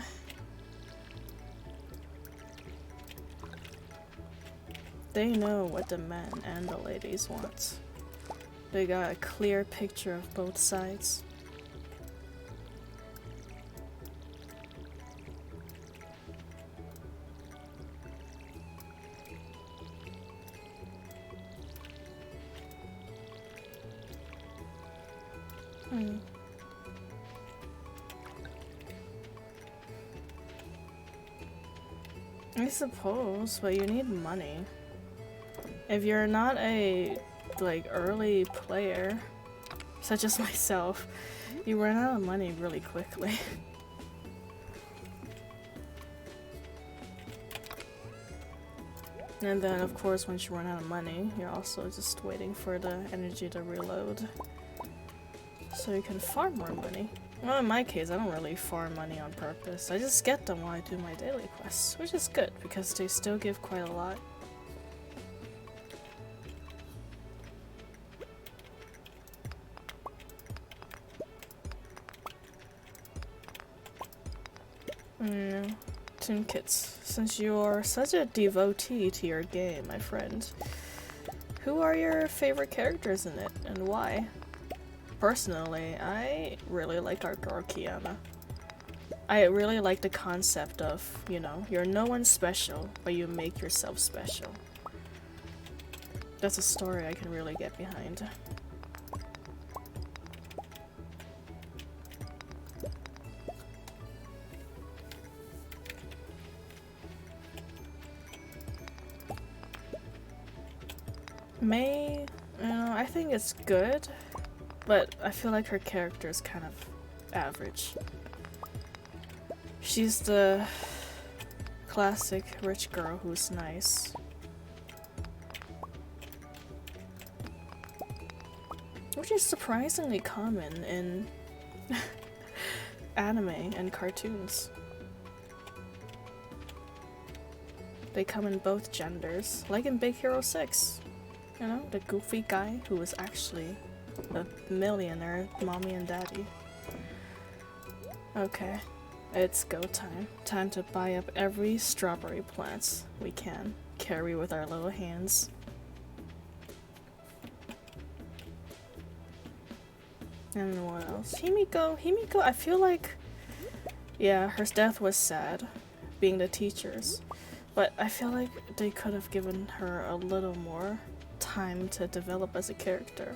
They know what the men and the ladies want. They got a clear picture of both sides. I suppose, but you need money. if you're not a like early player, such as myself, you run out of money really quickly. And then of course once you run out of money, you're also just waiting for the energy to reload. So you can farm more money. Well, in my case, I don't really farm money on purpose. I just get them while I do my daily quests, which is good because they still give quite a lot. Toonkits, since you're such a devotee to your game, my friend, who are your favorite characters in it and why? Personally, I really like our girl Kiana. I really like the concept of, you know, you're no one special, but you make yourself special. That's a story I can really get behind. Mei, you know, I think it's good, but I feel like her character is kind of average. She's the classic rich girl who's nice. Which is surprisingly common in anime and cartoons. They come in both genders, like in Big Hero 6. You know, the goofy guy who was actually a millionaire mommy and daddy. Okay, it's go time. Time to buy up every strawberry plant we can carry with our little hands. And what else? Himiko, I feel like, yeah, her death was sad, being the teachers, but I feel like they could have given her a little more time to develop as a character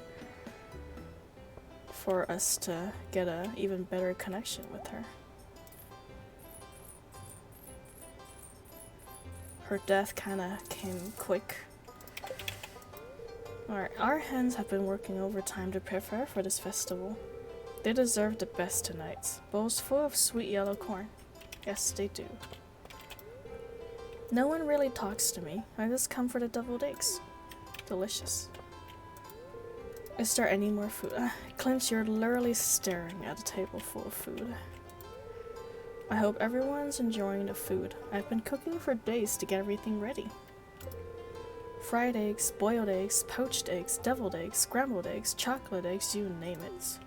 for us to get a even better connection with her. Her death kinda came quick. Alright, our hens have been working overtime to prepare for this festival. They deserve the best tonight. Bowls full of sweet yellow corn. Yes, they do. No one really talks to me. I just come for the deviled eggs. Delicious. Is there any more food? Clint, you're literally staring at a table full of food. I hope everyone's enjoying the food. I've been cooking for days to get everything ready. Fried eggs, boiled eggs, poached eggs, deviled eggs, scrambled eggs, chocolate eggs, you name it.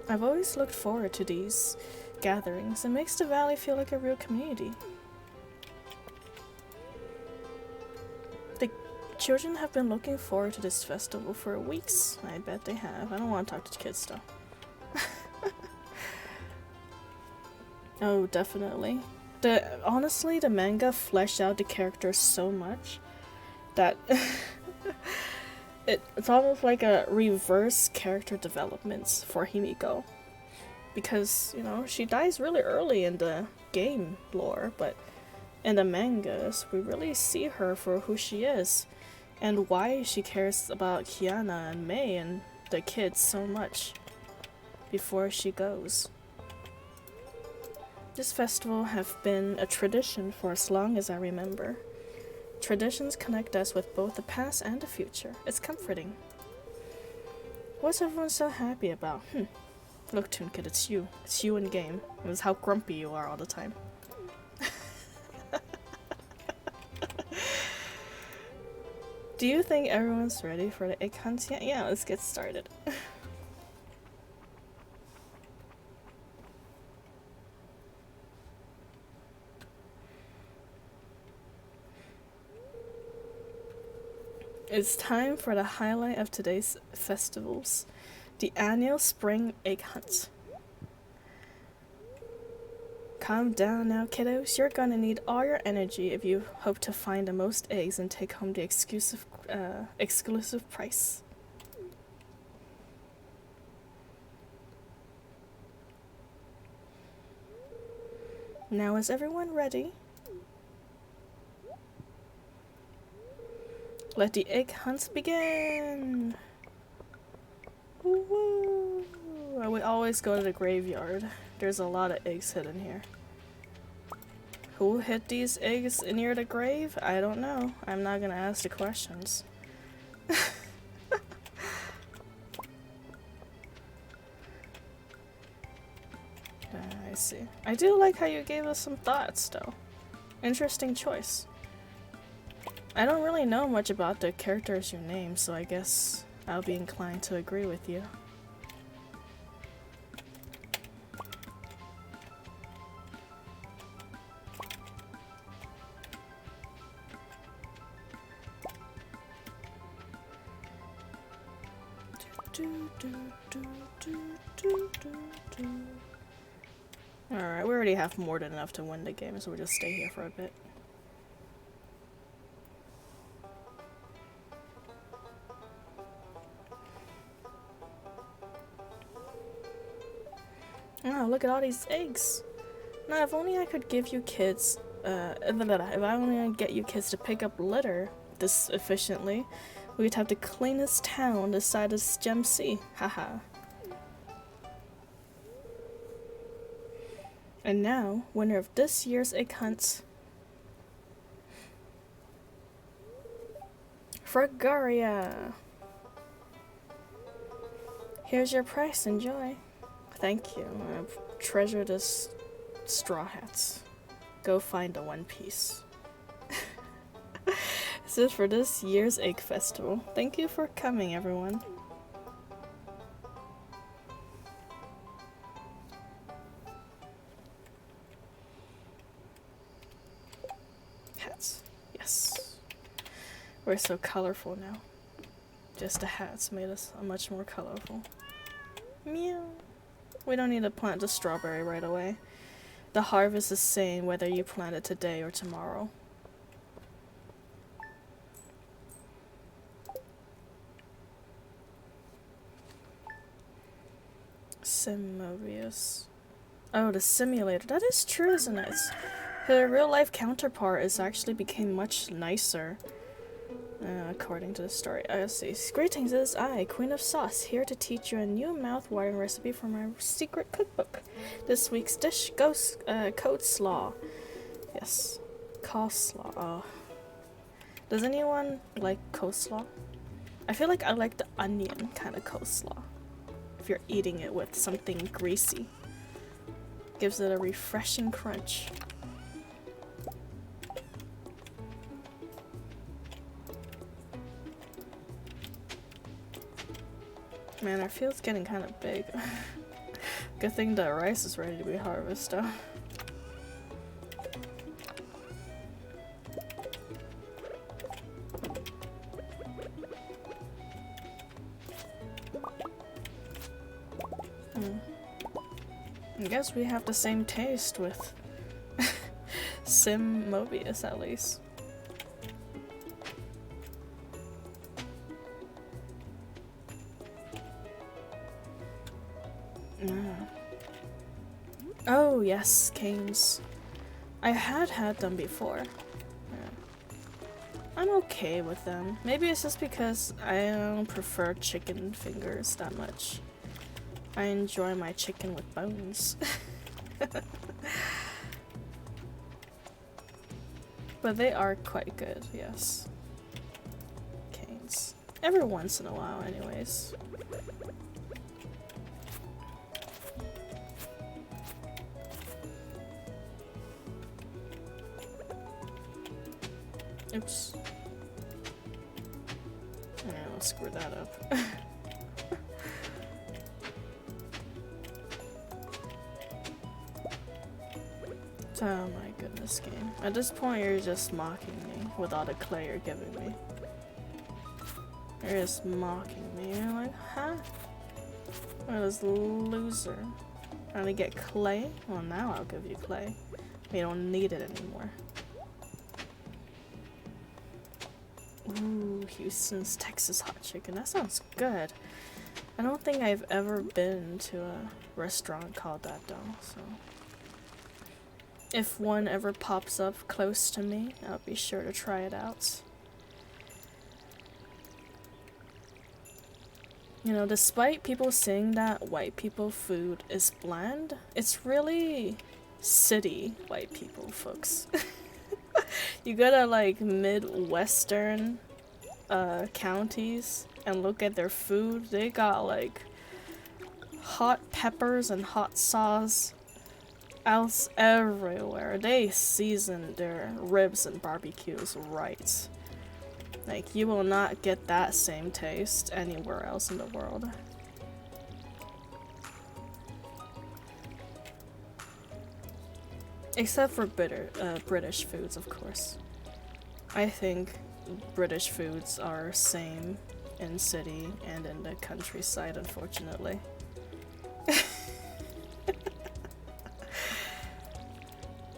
I've always looked forward to these gatherings. It makes the valley feel like a real community. The children have been looking forward to this festival for weeks. I bet they have. I don't want to talk to kids though. Oh, definitely. Honestly, the manga fleshed out the characters so much that it's almost like a reverse character development for Himiko. Because, you know, she dies really early in the game lore, but in the mangas, we really see her for who she is and why she cares about Kiana and Mei and the kids so much before she goes. This festival have been a tradition for as long as I remember. Traditions connect us with both the past and the future. It's comforting. What's everyone so happy about? Look, Toonkit, it's you. It's you in game. It was how grumpy you are all the time. Do you think everyone's ready for the egg hunt yet? Yeah, let's get started. It's time for the highlight of today's festivals, the annual spring egg hunt. Calm down now, kiddos. You're gonna need all your energy if you hope to find the most eggs and take home the exclusive price. Now is everyone ready? Let the egg hunts begin! Woo-woo. We always go to the graveyard. There's a lot of eggs hidden here. Who hid these eggs near the grave? I don't know. I'm not gonna ask the questions. I see. I do like how you gave us some thoughts, though. Interesting choice. I don't really know much about the characters you named, so I guess I'll be inclined to agree with you. Alright, we already have more than enough to win the game, so we'll just stay here for a bit. Oh, look at all these eggs! Now, if only I could give you kids, if I only get you kids to pick up litter this efficiently, we'd have the cleanest town this side of Gem Sea. Haha. And now, winner of this year's egg hunt, Fragaria. Here's your price, enjoy. Thank you. I've treasured this straw hats. Go find the One Piece. This is for this year's egg festival. Thank you for coming, everyone. Hats. Yes. We're so colorful now. Just the hats made us much more colorful. Meow. We don't need to plant the strawberry right away. The harvest is same whether you plant it today or tomorrow. Mobius. Oh, the simulator. That is true, isn't it? Her real-life counterpart is actually became much nicer. According to the story. I see. Greetings, it is I, Queen of Sauce, here to teach you a new mouth-watering recipe from my secret cookbook. This week's dish goes coleslaw. Yes. Coleslaw. Oh. Does anyone like coleslaw? I feel like I like the onion kind of coleslaw. If you're eating it with something greasy. Gives it a refreshing crunch. Man, our field's getting kind of big. Good thing the rice is ready to be harvested. I guess we have the same taste with Sim Mobius, at least. Oh yes, canes. I had them before. Yeah. I'm okay with them. Maybe it's just because I don't prefer chicken fingers that much. I enjoy my chicken with bones. But they are quite good, yes. Canes. Every once in a while, anyways. Oops. Yeah, let's screw that up. Oh my goodness, game. At this point, you're just mocking me with all the clay you're giving me. You're just mocking me. You're like, huh? What is loser? Trying to get clay? Well, now I'll give you clay. You don't need it anymore. Ooh, Houston's Texas Hot Chicken. That sounds good. I don't think I've ever been to a restaurant called that though, so. If one ever pops up close to me, I'll be sure to try it out. You know, despite people saying that white people food is bland, it's really city white people, folks. You go to like midwestern counties and look at their food, they got like hot peppers and hot sauce else everywhere. They season their ribs and barbecues right. Like, you will not get that same taste anywhere else in the world. Except for British foods, of course. I think British foods are same in city and in the countryside, unfortunately.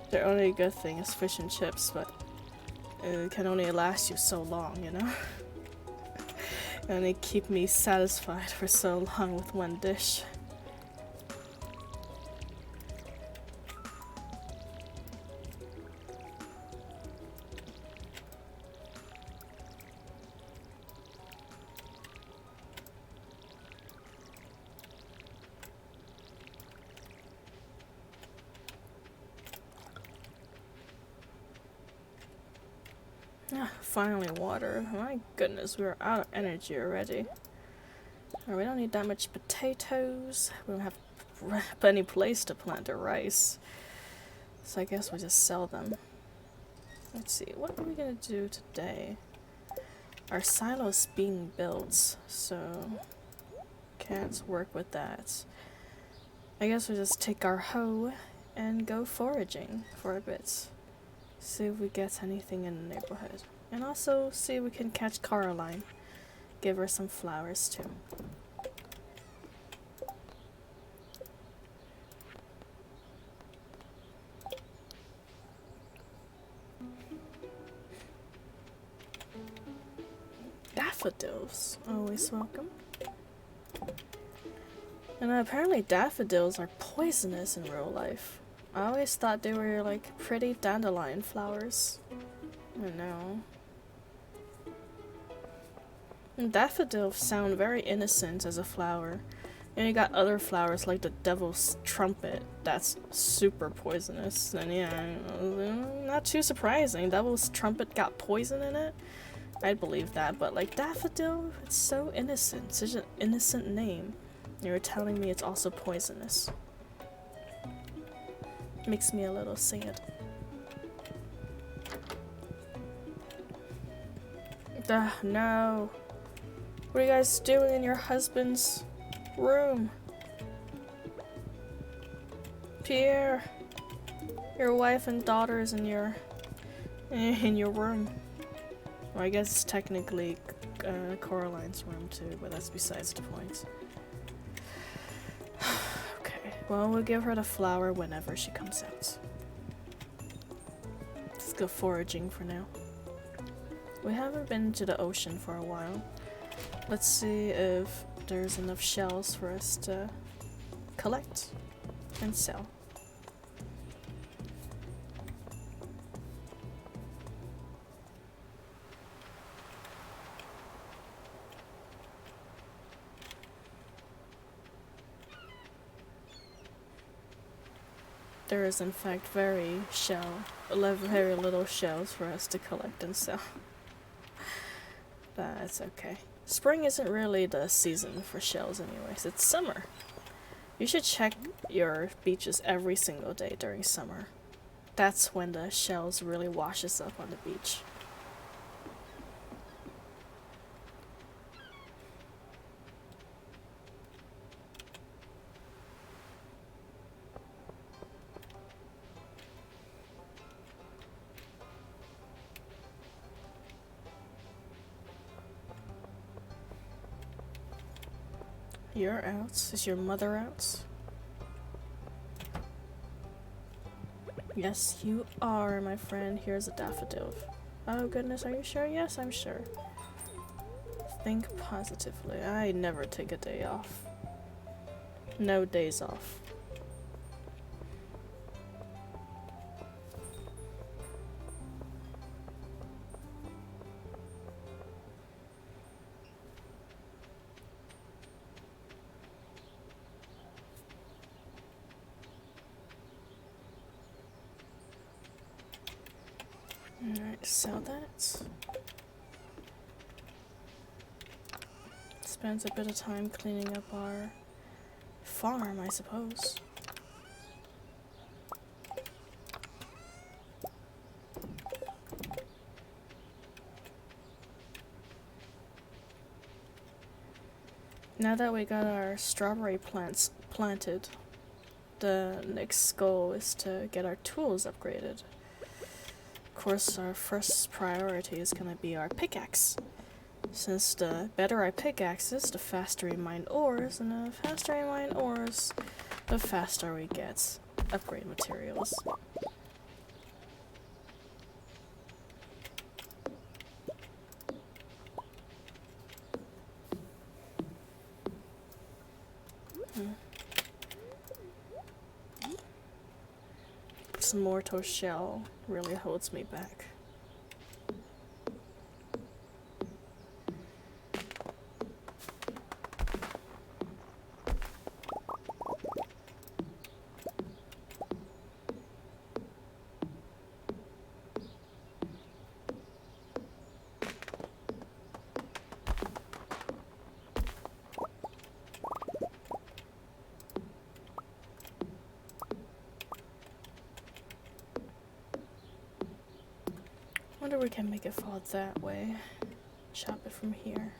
Their only good thing is fish and chips, but it can only last you so long, you know? It only keep me satisfied for so long with one dish. Finally water. My goodness, we're out of energy already. We don't need that much potatoes. We don't have any place to plant the rice. So I guess we just sell them. Let's see, what are we gonna do today? Our silo's being built, so can't work with that. I guess we'll just take our hoe and go foraging for a bit. See if we get anything in the neighborhood. And also see if we can catch Caroline. Give her some flowers too. Daffodils, always welcome. And apparently daffodils are poisonous in real life. I always thought they were like pretty dandelion flowers. I know. Daffodils sound very innocent as a flower. And you got other flowers like the devil's trumpet that's super poisonous. And yeah, not too surprising. Devil's trumpet got poison in it. I'd believe that, but like daffodil, it's so innocent. Such an innocent name. You're telling me it's also poisonous. Makes me a little sad. No. What are you guys doing in your husband's room? Pierre, your wife and daughter is in your room. Well, I guess it's technically Coraline's room too, but that's besides the point. Okay, well, we'll give her the flower whenever she comes out. Let's go foraging for now. We haven't been to the ocean for a while. Let's see if there's enough shells for us to collect and sell. There is in fact very little shells for us to collect and sell. That's okay. Spring isn't really the season for shells anyways, it's summer. You should check your beaches every single day during summer. That's when the shells really washes up on the beach. You're out. Is your mother out? Yes, you are, my friend. Here's a daffodil. Oh goodness, are you sure? Yes, I'm sure. Think positively. I never take a day off. No days off. Sell that. Spends a bit of time cleaning up our farm, I suppose. Now that we got our strawberry plants planted, the next goal is to get our tools upgraded. Of course, our first priority is gonna be our pickaxe, since the better our pickaxe is, the faster we mine ores, and the faster we mine ores, the faster we get upgrade materials. This mortar shell really holds me back. Wonder we can make it fall that way. Chop it from here.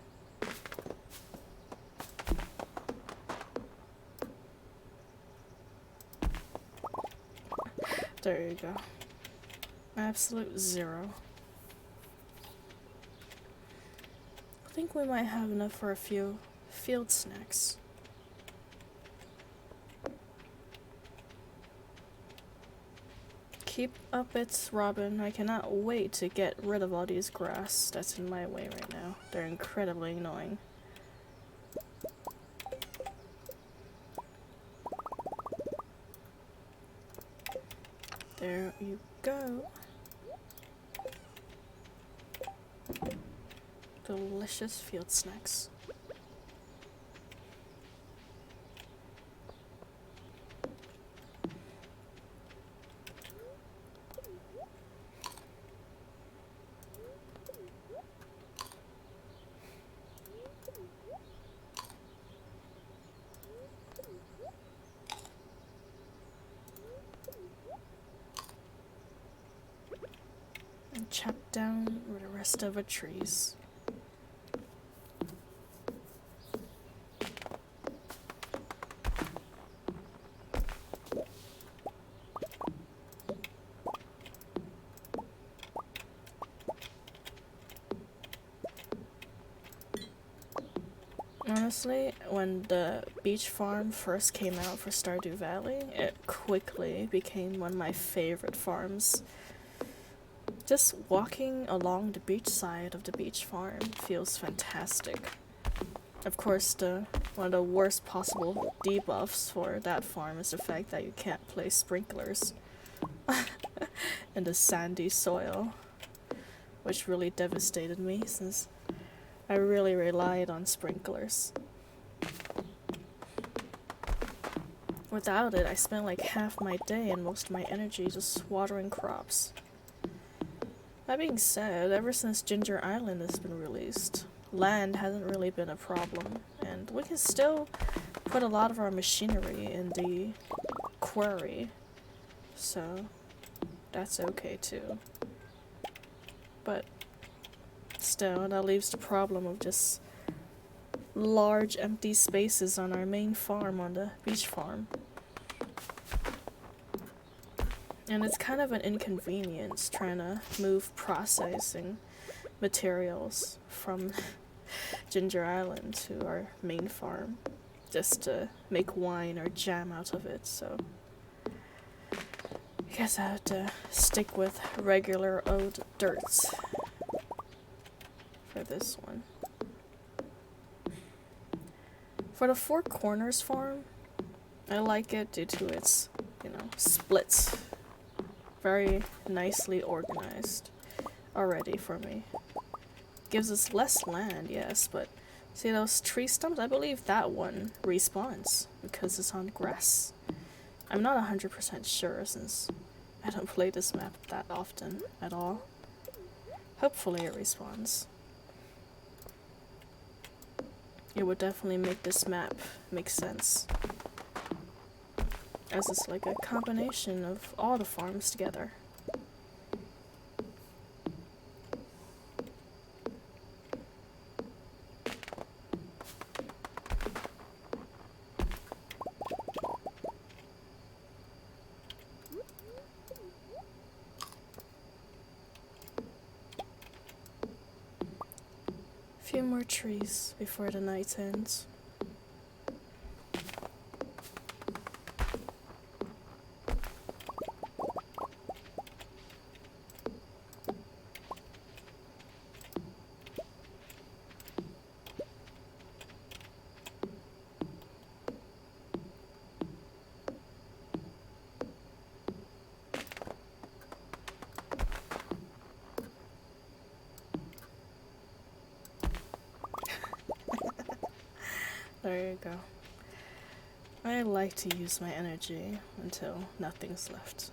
There you go. Absolute zero. I think we might have enough for a few field snacks. Keep up it, Robin. I cannot wait to get rid of all these grass that's in my way right now. They're incredibly annoying. There you go. Delicious field snacks. And chop down the rest of the trees. Honestly, when the beach farm first came out for Stardew Valley, it quickly became one of my favorite farms. Just walking along the beach side of the beach farm feels fantastic. Of course, one of the worst possible debuffs for that farm is the fact that you can't place sprinklers in the sandy soil, which really devastated me since I really relied on sprinklers. Without it, I spent like half my day and most of my energy just watering crops. That being said, ever since Ginger Island has been released, land hasn't really been a problem, and we can still put a lot of our machinery in the quarry, so that's okay too. But still, that leaves the problem of just large empty spaces on our main farm, on the beach farm. And it's kind of an inconvenience trying to move processing materials from Ginger Island to our main farm just to make wine or jam out of it, so I guess I have to stick with regular old dirts for this one. For the Four Corners farm, I like it due to its, splits. Very nicely organized already for me. Gives us less land, yes, but see those tree stumps? I believe that one respawns because it's on grass. I'm not 100% sure since I don't play this map that often at all. Hopefully it respawns. It would definitely make this map make sense, as it's like a combination of all the farms together. Few more trees before the night ends. There you go. I like to use my energy until nothing's left.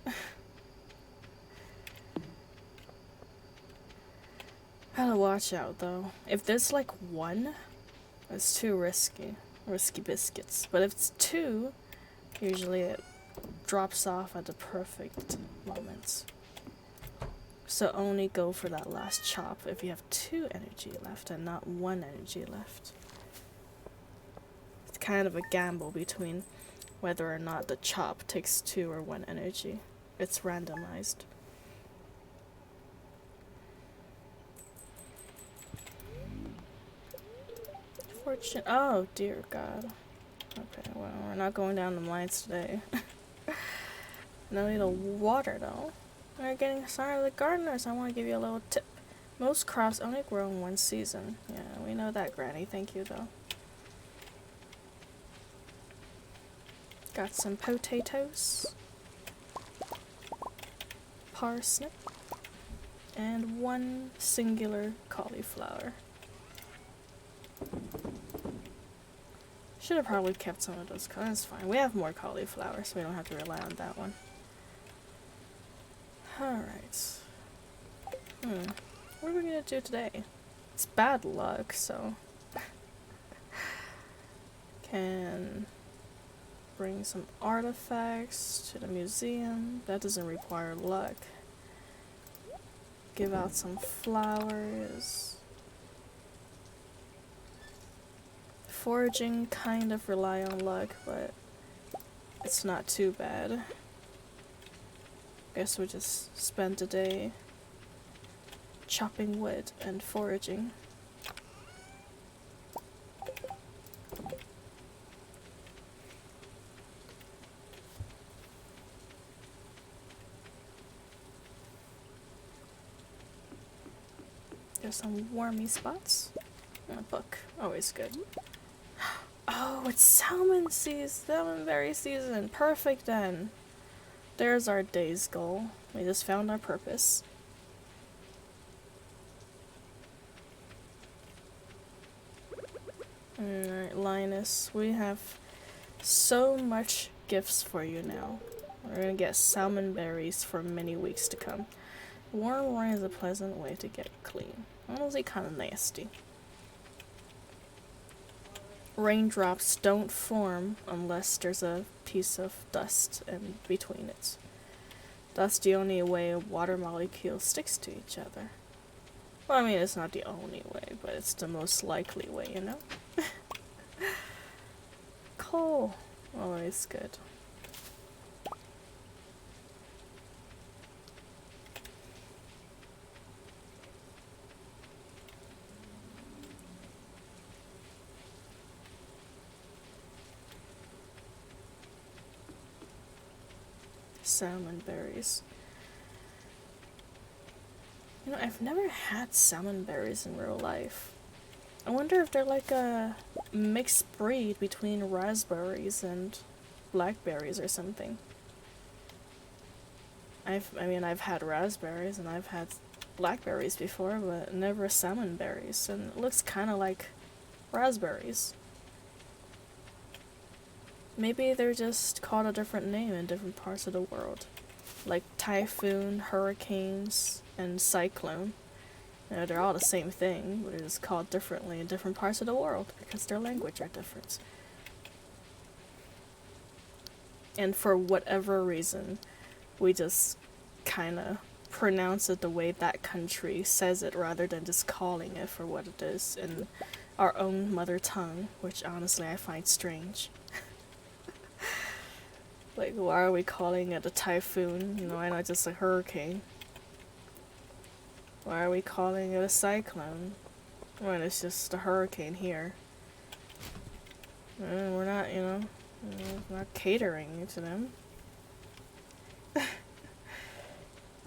Gotta watch out though. If there's like one, it's too risky. Risky biscuits. But if it's two, usually it drops off at the perfect moment. So only go for that last chop if you have 2 energy left and not 1 energy left. It's kind of a gamble between whether or not the chop takes 2 or 1 energy. It's randomized. Oh dear God. Okay, well, we're not going down the mines today. No need to water though. We're getting started with gardeners. I want to give you a little tip. Most crops only grow in 1 season. Yeah, we know that, Granny. Thank you though. Got some potatoes, parsnip, and 1 singular cauliflower. Should have probably kept some of those, cause it's fine. We have more cauliflower, so we don't have to rely on that one. Alright. What are we gonna do today? It's bad luck, so... Can bring some artifacts to the museum. That doesn't require luck. Give out some flowers. Foraging kind of rely on luck, but it's not too bad. Guess we just spent the day chopping wood and foraging. There's some warmy spots. And a book, always good. Oh, it's salmon season, salmonberry season. Perfect then. There's our day's goal. We just found our purpose. Alright, Linus, we have so much gifts for you now. We're gonna get salmon berries for many weeks to come. Warm rain is a pleasant way to get clean. Honestly, kind of nasty. Raindrops don't form unless there's a piece of dust in between it. That's the only way water molecules sticks to each other. Well, I mean, it's not the only way, but it's the most likely way, you know? Coal. Always good. Salmon berries. You know, I've never had salmon berries in real life. I wonder if they're like a mixed breed between raspberries and blackberries or something. I've had raspberries and I've had blackberries before, but never salmon berries, and it looks kind of like raspberries. Maybe they're just called a different name in different parts of the world. Like typhoon, hurricanes, and cyclone. You know, they're all the same thing, but it's called differently in different parts of the world because their language are different. And for whatever reason, we just kind of pronounce it the way that country says it rather than just calling it for what it is in our own mother tongue, which honestly I find strange. Like, why are we calling it a typhoon? You know, why not just a hurricane? Why are we calling it a cyclone when it's just a hurricane here? We're not, you know, we're not catering to them.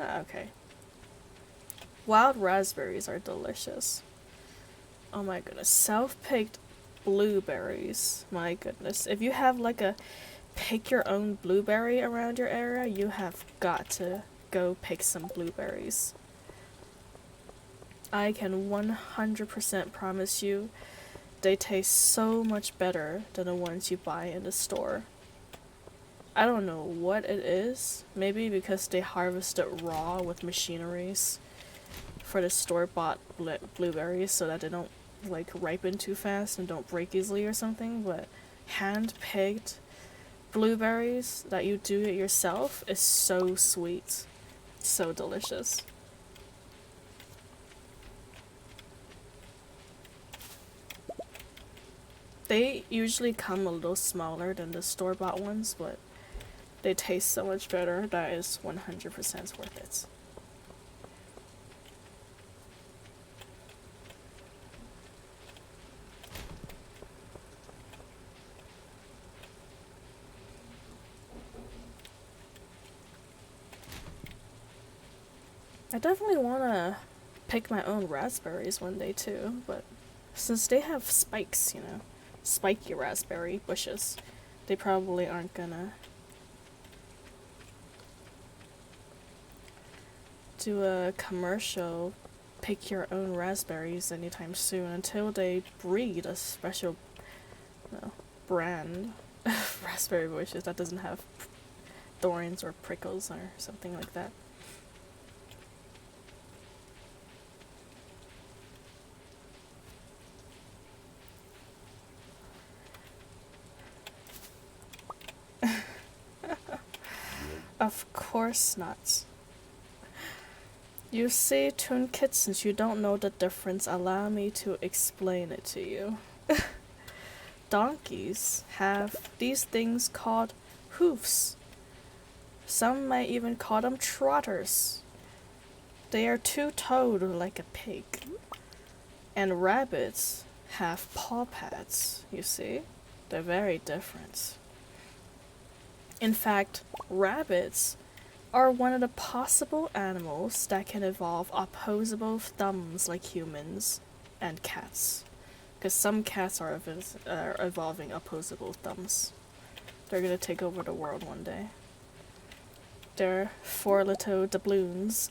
Okay. Wild raspberries are delicious. Oh my goodness. Self-picked blueberries. My goodness. If you have like a pick your own blueberry around your area, you have got to go pick some blueberries. I can 100% promise you they taste so much better than the ones you buy in the store. I don't know what it is. Maybe because they harvest it raw with machineries for the store-bought blueberries so that they don't like ripen too fast and don't break easily or something, but hand-picked blueberries that you do it yourself is so sweet. So delicious. They usually come a little smaller than the store-bought ones, but they taste so much better. That is 100% worth it. I definitely want to pick my own raspberries one day too, but since they have spikes, you know, spiky raspberry bushes, they probably aren't gonna do a commercial pick your own raspberries anytime soon until they breed a special brand of raspberry bushes that doesn't have thorns or prickles or something like that. Of course not. You see, Toonkit, since you don't know the difference, allow me to explain it to you. Donkeys have these things called hoofs. Some might even call them trotters. They are two-toed like a pig. And rabbits have paw pads, you see? They're very different. In fact, rabbits are one of the possible animals that can evolve opposable thumbs like humans and cats. Because some cats are evolving opposable thumbs. They're gonna take over the world one day. Their four little doubloons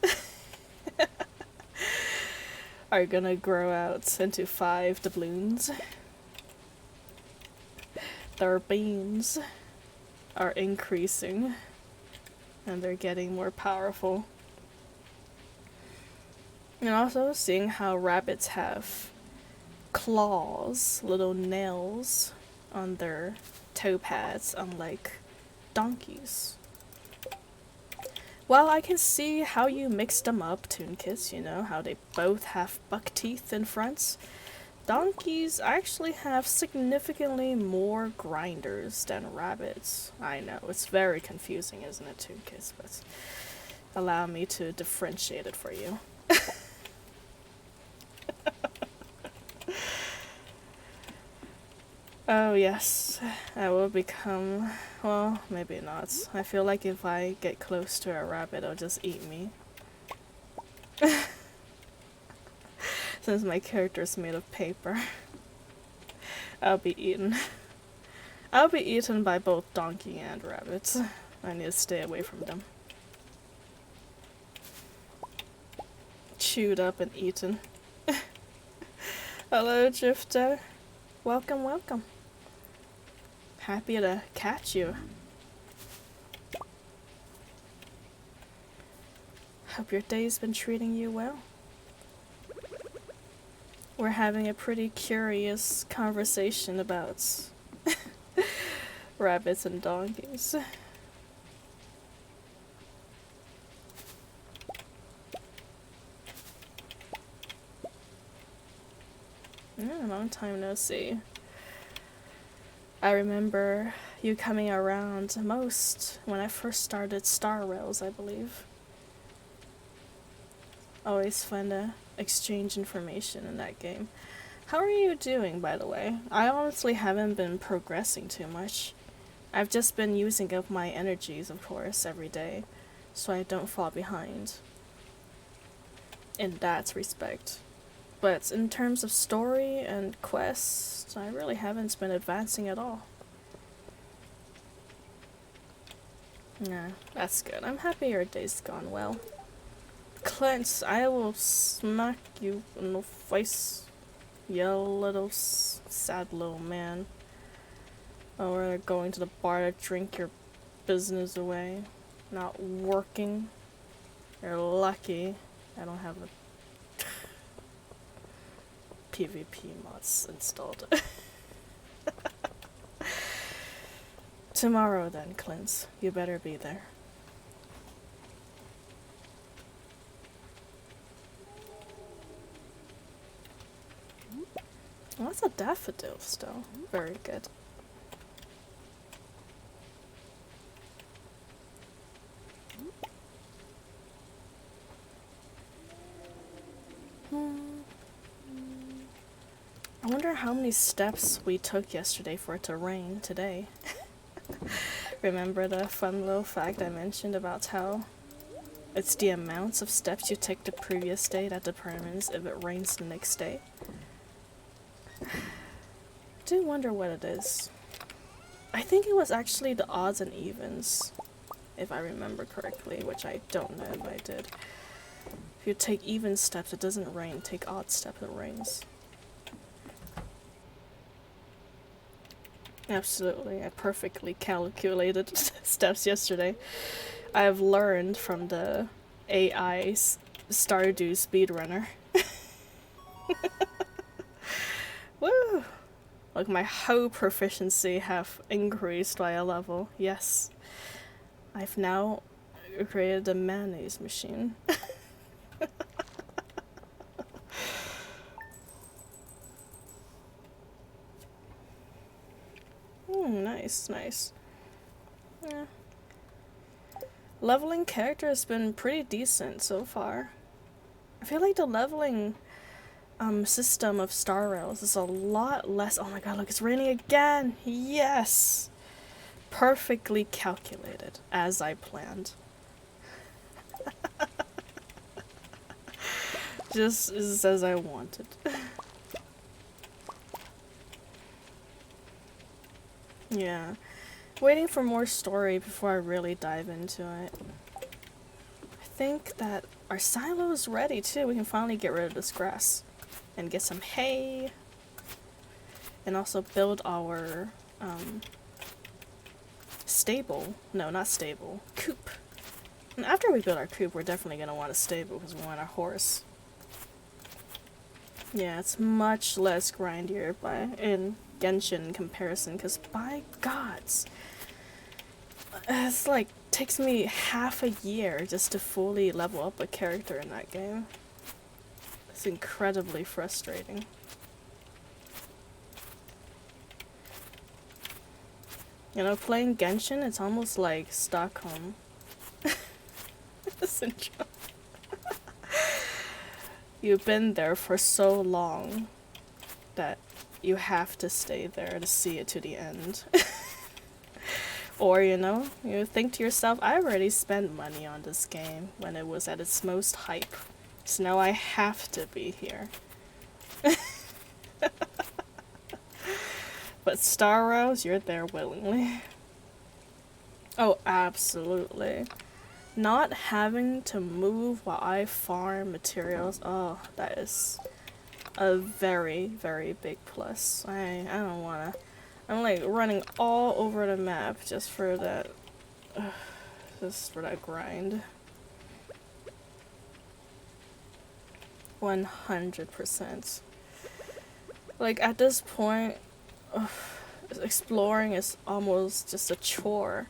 are gonna grow out into 5 doubloons. Their beams are increasing and they're getting more powerful. And also seeing how rabbits have claws, little nails on their toe pads, unlike donkeys. Well, I can see how you mix them up, Toonkits, you know, how they both have buck teeth in front. Donkeys actually have significantly more grinders than rabbits. I know, it's very confusing, isn't it, Toonkits? But allow me to differentiate it for you. Oh yes, I will become, well, maybe not. I feel like if I get close to a rabbit, it'll just eat me. Since my character's made of paper. I'll be eaten. I'll be eaten by both donkey and rabbits. I need to stay away from them. Chewed up and eaten. Hello, Drifter. Welcome, welcome. Happy to catch you. Hope your day's been treating you well. We're having a pretty curious conversation about rabbits and donkeys. Long time no see. I remember you coming around most when I first started Star Rails, I believe. Always fun to exchange information in that game. How are you doing, by the way? I honestly haven't been progressing too much. I've just been using up my energies, of course, every day, so I don't fall behind. In that respect. But in terms of story and quests, I really haven't been advancing at all. Nah, that's good. I'm happy your day's gone well. Clint, I will smack you in the face, you little sad little man. Oh, we're going to the bar to drink your business away. Not working. You're lucky I don't have a PvP mods installed. Tomorrow then, Clint. You better be there. Well, that's a daffodil still. Very good. I wonder how many steps we took yesterday for it to rain today. Remember the fun little fact I mentioned about how it's the amounts of steps you take the previous day that determines if it rains the next day? I do wonder what it is. I think it was actually the odds and evens, if I remember correctly, which I don't know if I did. If you take even steps, it doesn't rain. Take odd steps, it rains. Absolutely, I perfectly calculated steps yesterday. I have learned from the AI Stardew speedrunner. Woo! Like my whole proficiency have increased by a level. Yes. I've now created a mayonnaise machine. Nice, nice. Yeah. Leveling character has been pretty decent so far. I feel like the leveling system of Star Rails is a lot less. Oh my god, look, it's raining again! Yes! Perfectly calculated, as I planned. Just as I wanted. Yeah. Waiting for more story before I really dive into it. I think that our silo is ready too. We can finally get rid of this grass and get some hay. And also build our stable. No, not stable. Coop. And after we build our coop, we're definitely going to want a stable because we want our horse. Yeah, it's much less grindier in Genshin comparison, because by gods, it's like takes me half a year just to fully level up a character in that game. It's incredibly frustrating. You know, playing Genshin, it's almost like Stockholm syndrome. You've been there for so long that you have to stay there to see it to the end. Or, you know, you think to yourself, I already spent money on this game when it was at its most hype, so now I have to be here. But Star Rails, you're there willingly. Oh, absolutely. Not having to move while I farm materials, oh, that is a very, very big plus. I don't wanna. I'm like running all over the map just for that grind. 100%. Like at this point, exploring is almost just a chore.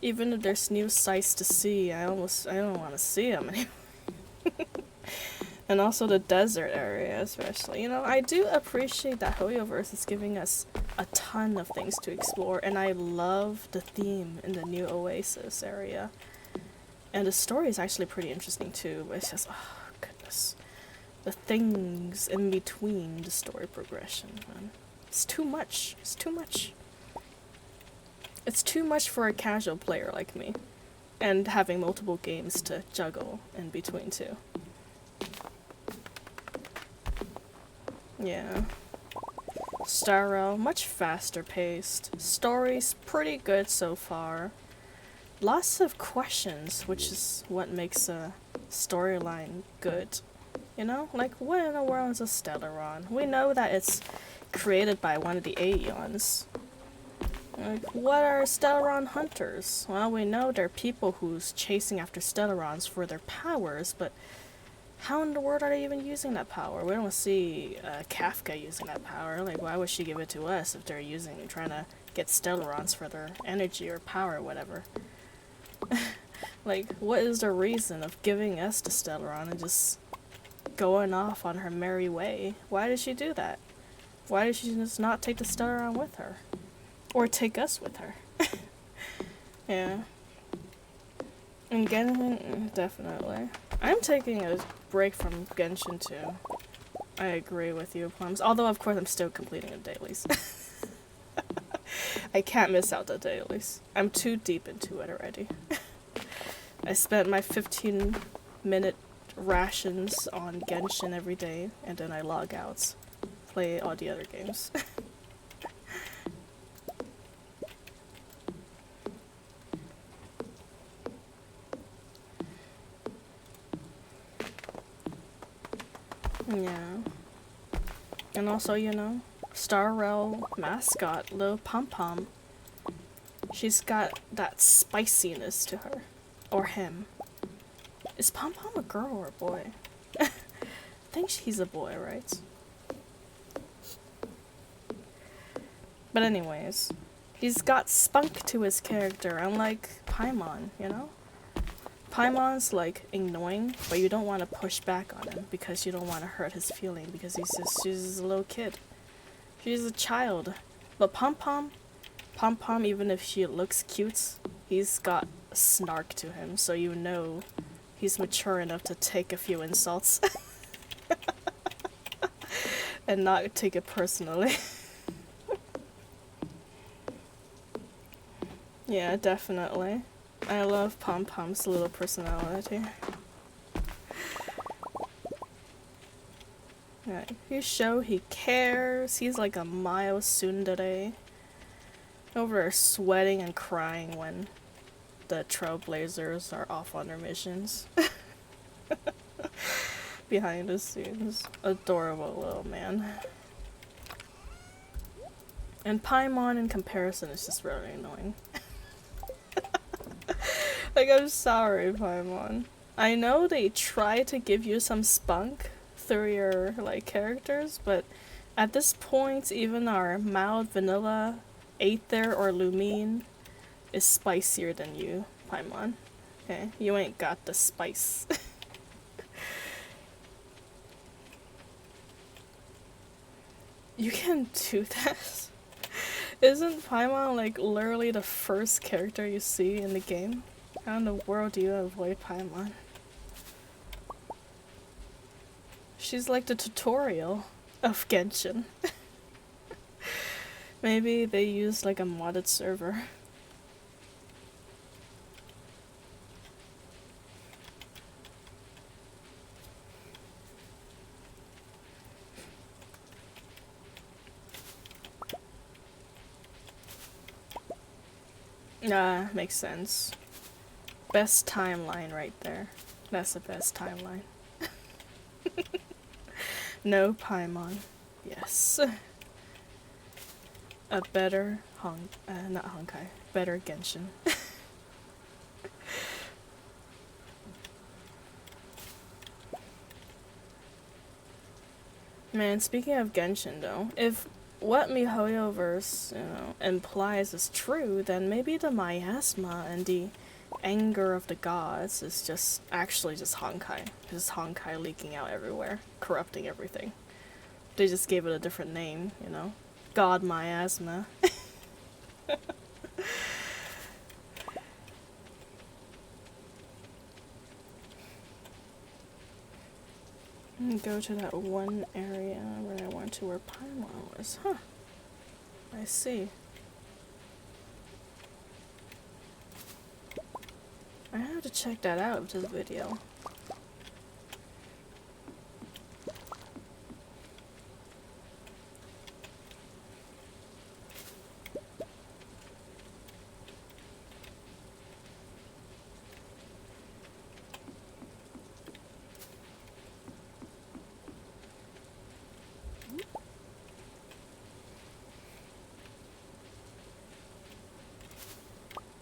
Even if there's new sights to see, I don't want to see them anymore. And also the desert area, especially. You know, I do appreciate that Hoyoverse is giving us a ton of things to explore, and I love the theme in the new Oasis area. And the story is actually pretty interesting too, but it's just, oh goodness. The things in between the story progression, man. It's too much. It's too much. It's too much for a casual player like me. And having multiple games to juggle in between too. Yeah. Star Rail, much faster paced. Story's pretty good so far. Lots of questions, which is what makes a storyline good. You know? Like, what in the world is a Stellaron? We know that it's created by one of the Aeons. Like, what are Stellaron hunters? Well, we know they're people who's chasing after Stellarons for their powers, but how in the world are they even using that power? We don't see Kafka using that power. Like, why would she give it to us if they're trying to get Stellarons for their energy or power or whatever? Like, what is the reason of giving us the Stellaron and just going off on her merry way? Why did she do that? Why did she just not take the Stellaron with her? Or take us with her? Yeah. And Genshin, definitely. I'm taking a break from Genshin too. I agree with you, Plums. Although, of course, I'm still completing the dailies. I can't miss out the dailies. I'm too deep into it already. I spent my 15-minute rations on Genshin every day, and then I log out. Play all the other games. Yeah. And also, you know, Star Rail mascot, Lil Pom Pom. She's got that spiciness to her. Or him. Is Pom Pom a girl or a boy? I think he's a boy, right? But anyways, he's got spunk to his character, unlike Paimon, you know? Paimon's like annoying, but you don't want to push back on him because you don't want to hurt his feeling because she's a little kid. She's a child. But Pom Pom, even if she looks cute, he's got a snark to him, so you know he's mature enough to take a few insults. And not take it personally. Yeah, definitely. I love Pom Pom's little personality. Yeah, you show he cares. He's like a Mio tsundere. Over there sweating and crying when the Trailblazers are off on their missions. Behind the scenes. Adorable little man. And Paimon in comparison is just really annoying. Like, I'm sorry, Paimon. I know they try to give you some spunk through your, like, characters, but at this point, even our mild vanilla Aether or Lumine is spicier than you, Paimon. Okay? You ain't got the spice. You can do that? Isn't Paimon, like, literally the first character you see in the game? How in the world do you avoid Paimon? She's like the tutorial of Genshin. Maybe they used like a modded server. Nah, makes sense. Best timeline right there. That's the best timeline. No Paimon. Yes. A better not Honkai. Better Genshin. Man, speaking of Genshin though, if what MiHoYo verse, implies is true, then maybe the miasma and the anger of the gods is just actually just Honkai. Just Honkai leaking out everywhere, corrupting everything. They just gave it a different name, you know? God miasma. Go to that one area where I went to where Paimon was. Huh. I see. I have to check that out to the video.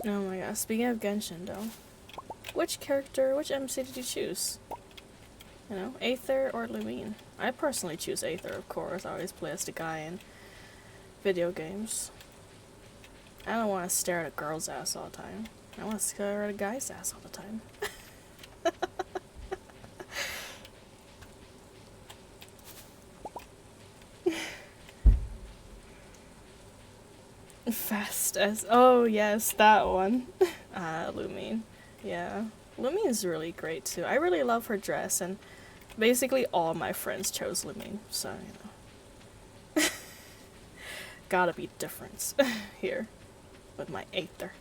Oh my god, speaking of Genshin though, which MC did you choose? You know, Aether or Lumine? I personally choose Aether, of course. I always play as the guy in video games. I don't want to stare at a girl's ass all the time. I want to stare at a guy's ass all the time. Fast as... Oh, yes, that one. Lumine. Yeah. Lumine's really great, too. I really love her dress, and basically all my friends chose Lumine, so, you know. Gotta be difference here with my Aether.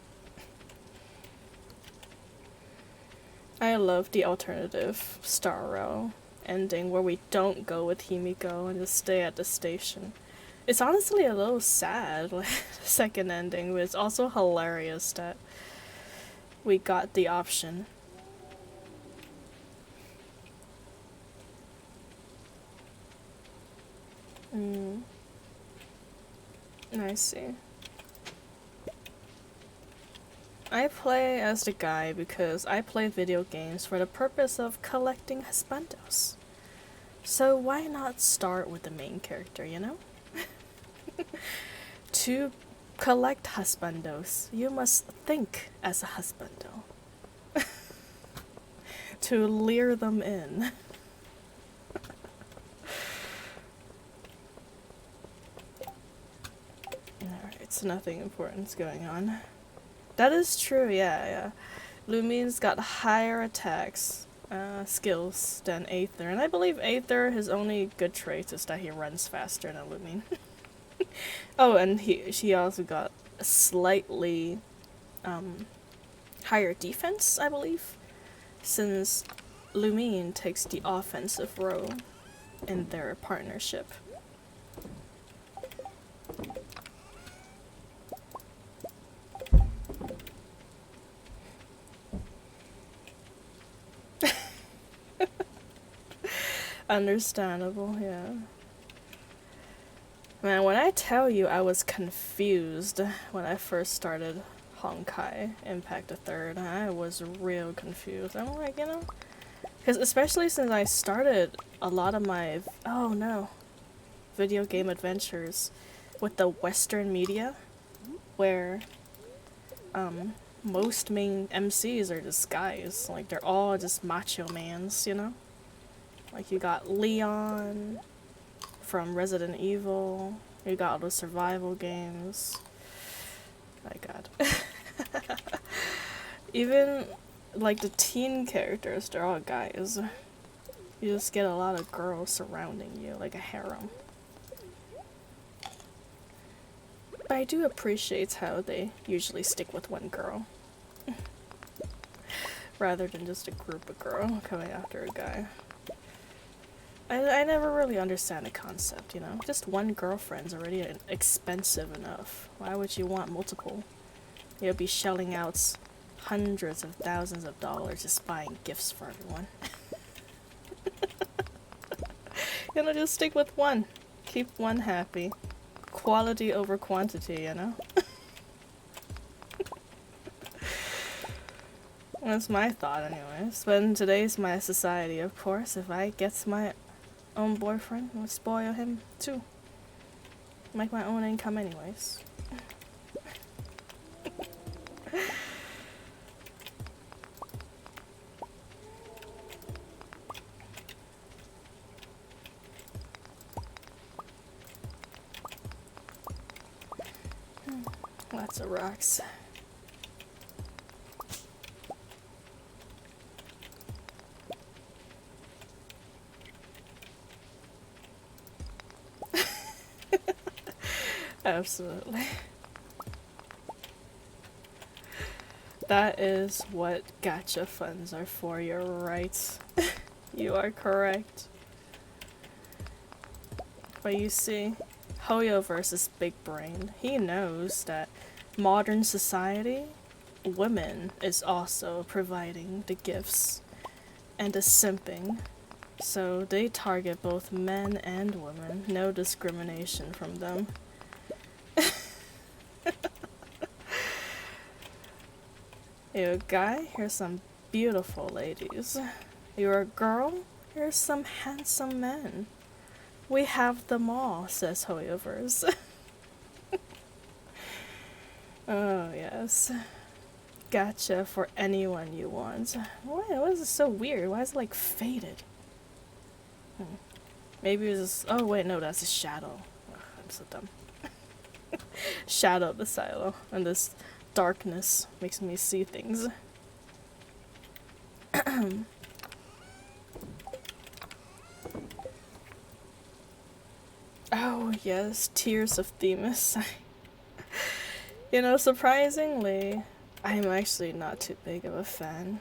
I love the alternative Star Rail ending where we don't go with Himiko and just stay at the station. It's honestly a little sad, like, the second ending, but it's also hilarious that we got the option. I see. I play as the guy because I play video games for the purpose of collecting husbandos. So why not start with the main character, you know? To collect husbandos, you must think as a husbando. To lure them in. Alright, so nothing important's going on. That is true, yeah. Lumine's got higher attacks, skills than Aether, and I believe Aether, his only good trait is that he runs faster than Lumine. Oh, and she also got a slightly higher defense, I believe, since Lumine takes the offensive role in their partnership. Understandable, yeah. Man, when I tell you I was confused when I first started Honkai Impact the Third, I was real confused. I'm like, you know, because especially since I started a lot of my, video game adventures with the Western media, where most main MCs are just guys. Like, they're all just macho mans, you know? Like, you got Leon from Resident Evil, you got all the survival games. My god. Even, like, the teen characters, they're all guys. You just get a lot of girls surrounding you, like a harem. But I do appreciate how they usually stick with one girl. Rather than just a group of girls coming after a guy. I never really understand the concept, you know? Just one girlfriend's already expensive enough. Why would you want multiple? You'll be shelling out hundreds of thousands of dollars just buying gifts for everyone. You know, just stick with one. Keep one happy. Quality over quantity, you know? That's my thought anyways. But in today's my society, of course, if I gets my own boyfriend. I'll spoil him too. Make my own income anyways. Lots of rocks. Absolutely. That is what gacha funds are for, you're right. You are correct. But you see, Hoyo versus Big Brain, he knows that modern society, women is also providing the gifts and the simping. So they target both men and women, no discrimination from them. You're a guy, here's some beautiful ladies. You're a girl, here's some handsome men. We have them all, says Hoyoverse. Oh yes. Gotcha for anyone you want. Why is it so weird? Why is it like faded? Maybe it's just, oh wait, no, that's a shadow. Ugh, I'm so dumb. Shadow of the silo, and this darkness makes me see things. Oh yes, Tears of Themis. You know, surprisingly, I'm actually not too big of a fan.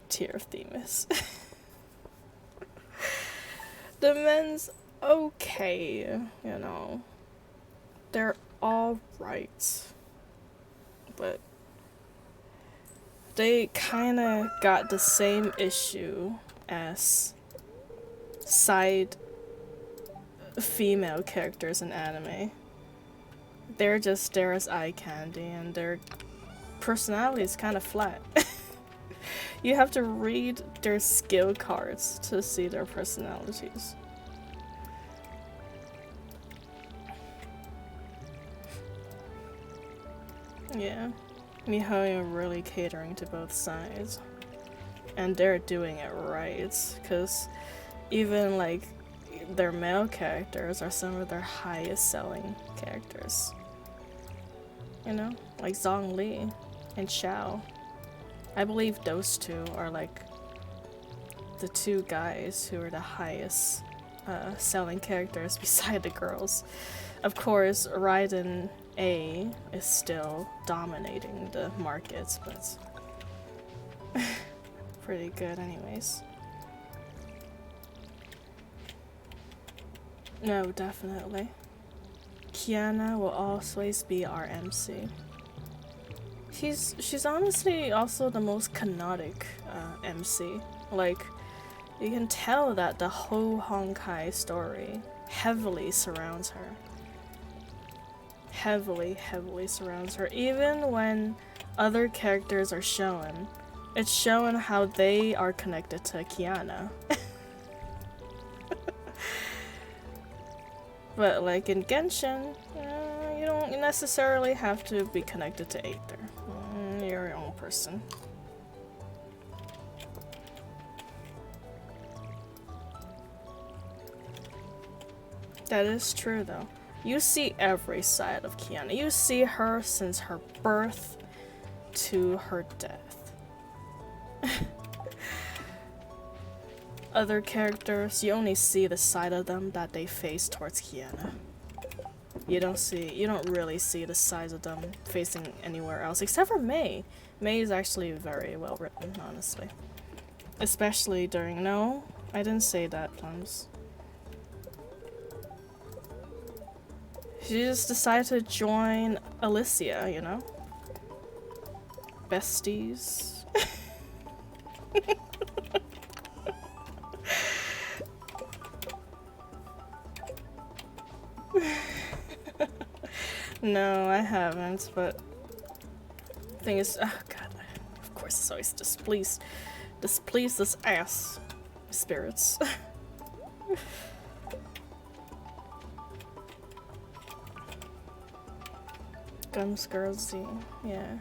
Tear of Themis. The men's okay, you know. They're alright. But they kinda got the same issue as side female characters in anime. They're just there as eye candy and their personality is kind of flat. You have to read their skill cards to see their personalities. Yeah, MiHoYo really catering to both sides. And they're doing it right, because even like their male characters are some of their highest selling characters. You know, like Zhongli and Xiao. I believe those two are like the two guys who are the highest selling characters beside the girls. Of course, Raiden A is still dominating the markets, but pretty good anyways. No, definitely. Kiana will always be our MC. She's honestly also the most canonic MC. Like, you can tell that the whole Honkai story heavily surrounds her. Heavily surrounds her. Even when other characters are shown, it's shown how they are connected to Kiana. But like in Genshin, you don't necessarily have to be connected to Aether. You're your own person. That is true though. You see every side of Kiana. You see her since her birth to her death. Other characters, you only see the side of them that they face towards Kiana. You don't really see the sides of them facing anywhere else, except for Mei. Mei is actually very well written, honestly. Especially during, no, I didn't say that, Plums. She just decided to join Alicia, you know? Besties. No, I haven't, but the thing is, oh god, of course it's always displeased this ass spirits. Gums Girl Z, yeah.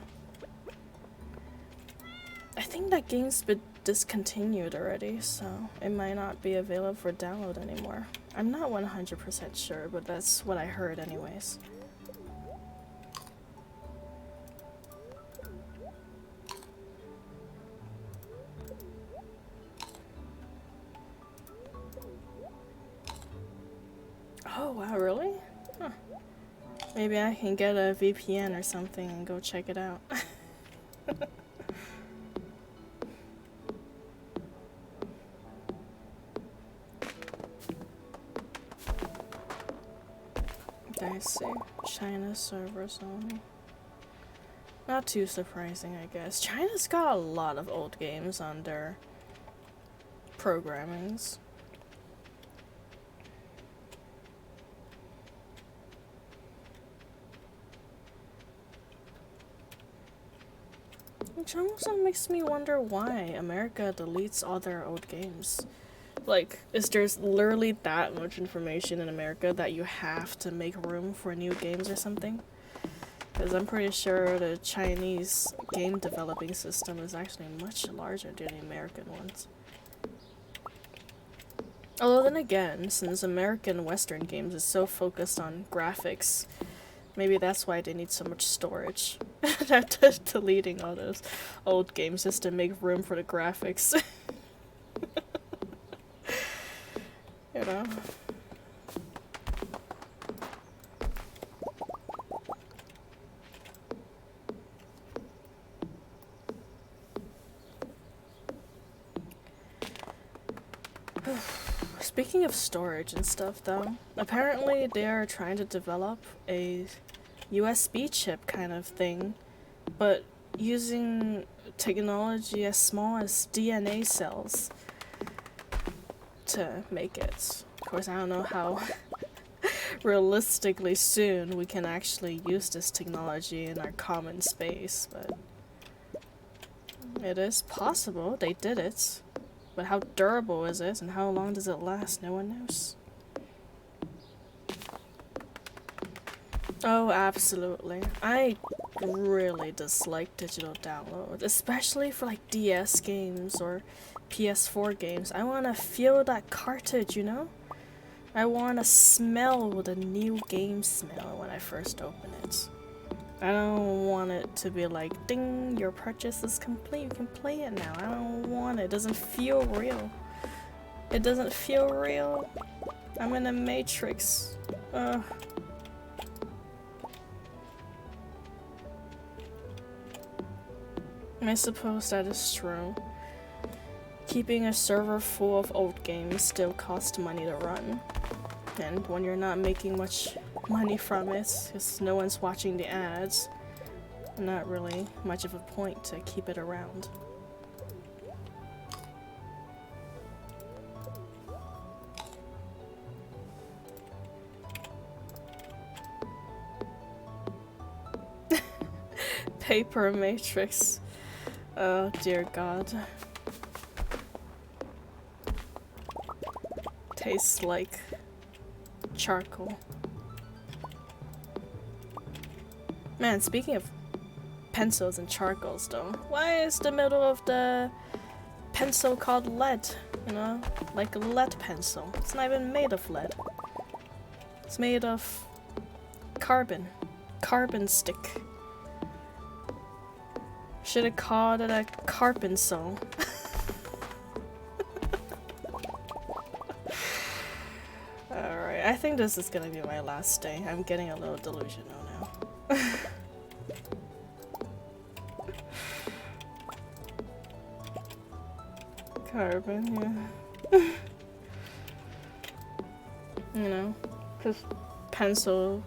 I think that game's been discontinued already, so it might not be available for download anymore. I'm not 100% sure, but that's what I heard anyways. Oh wow, really? Huh. Maybe I can get a VPN or something and go check it out. I see. China servers only. Not too surprising, I guess. China's got a lot of old games on their programmings. Which also makes me wonder why America deletes all their old games. Like, is there literally that much information in America that you have to make room for new games or something? Because I'm pretty sure the Chinese game developing system is actually much larger than the American ones. Although then again, since American Western games is so focused on graphics, maybe that's why they need so much storage. They're deleting all those old games just to make room for the graphics. You know? Speaking of storage and stuff though, apparently they are trying to develop a USB chip kind of thing, but using technology as small as DNA cells to make it. Of course, I don't know how realistically soon we can actually use this technology in our common space, but it is possible. They did it. But how durable is it and how long does it last? No one knows. Oh, absolutely. I really dislike digital download, especially for like DS games or PS4 games. I want to feel that cartridge, you know? I want to smell the new game smell when I first open it. I don't want it to be like, ding, your purchase is complete, you can play it now. I don't want it. It doesn't feel real. It doesn't feel real. I'm in a matrix. Ugh. I suppose that is true. Keeping a server full of old games still costs money to run. And when you're not making much money from it, because no one's watching the ads, not really much of a point to keep it around. Paper Matrix. Oh dear God. Tastes like charcoal. Man, speaking of pencils and charcoals though, why is the middle of the pencil called lead? You know? Like a lead pencil. It's not even made of lead. It's made of carbon. Carbon stick. Should have called it a carpencil. Alright, I think this is gonna be my last day. I'm getting a little delusional now. Carbon, yeah. You know, because pencil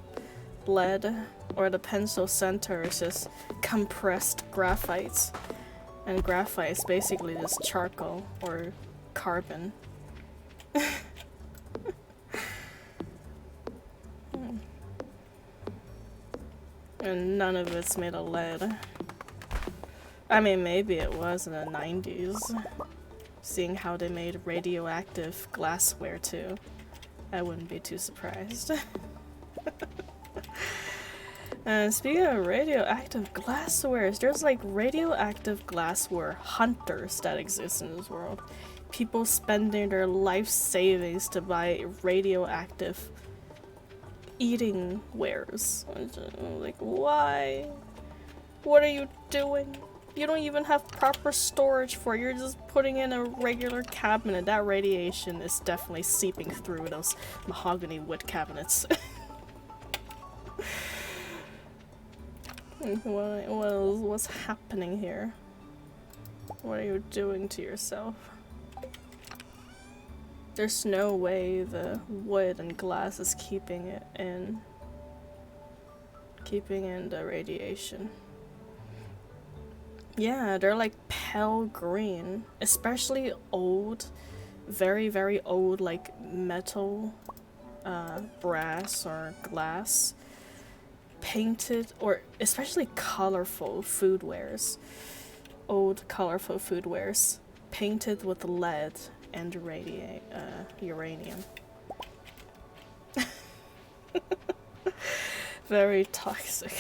lead or the pencil center is just compressed graphite, and graphite is basically just charcoal or carbon. And none of it's made of lead. I mean, maybe it was in the 90s, seeing how they made radioactive glassware too. I wouldn't be too surprised. And speaking of radioactive glasswares, there's like radioactive glassware hunters that exist in this world. People spending their life savings to buy radioactive eating wares. Like, why? What are you doing? You don't even have proper storage for it. You're just putting in a regular cabinet. That radiation is definitely seeping through those mahogany wood cabinets. What's happening here? What are you doing to yourself? There's no way the wood and glass is keeping in the radiation. Yeah, they're like pale green, especially old, very, very old, like metal, brass or glass, painted, or especially colorful foodwares, old colorful foodwares, painted with lead and uranium. Very toxic.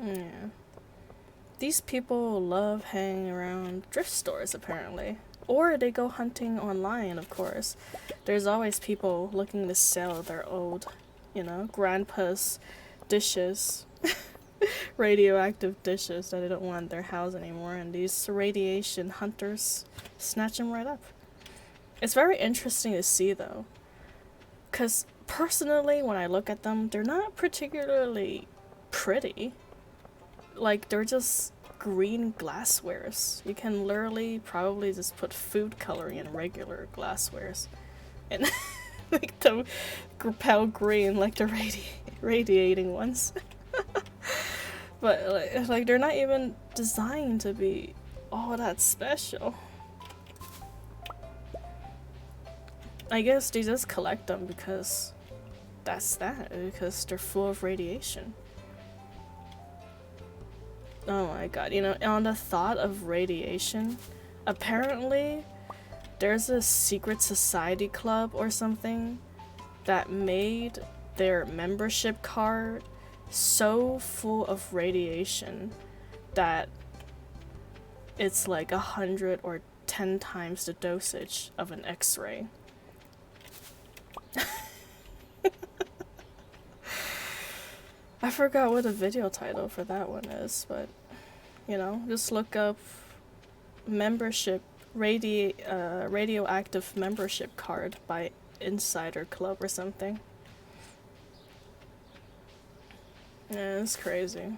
Yeah. These people love hanging around thrift stores, apparently. Or they go hunting online, of course. There's always people looking to sell their old, grandpa's dishes. Radioactive dishes that they don't want in their house anymore, and these radiation hunters snatch them right up. It's very interesting to see, though. Because personally, when I look at them, they're not particularly pretty. Like, they're just green glasswares. You can literally probably just put food coloring in regular glasswares and make them pale green like the radiating ones. But like they're not even designed to be all that special. I guess they just collect them because because they're full of radiation. Oh my god, on the thought of radiation, apparently there's a secret society club or something that made their membership card so full of radiation that it's like 100 or 10 times the dosage of an X-ray. I forgot what the video title for that one is, but just look up membership radioactive membership card by Insider Club or something. Yeah, it's crazy.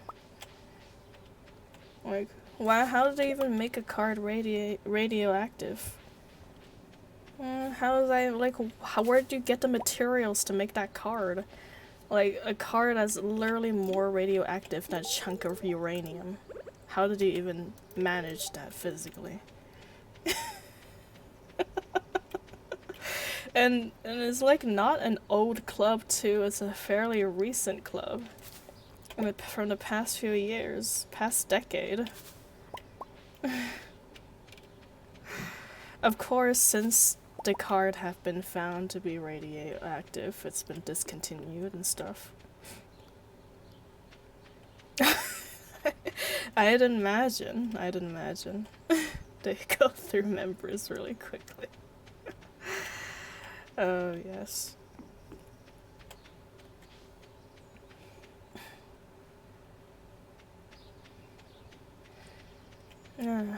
Like, why? How did they even make a card radioactive? How is that, like, where did you get the materials to make that card? Like, a card that's literally more radioactive than a chunk of uranium. How did you even manage that physically? And it's like not an old club too, it's a fairly recent club. From the past few years, past decade. Of course, since the card have been found to be radioactive, it's been discontinued and stuff. I'd imagine. They go through members really quickly. Oh, yes. Yeah.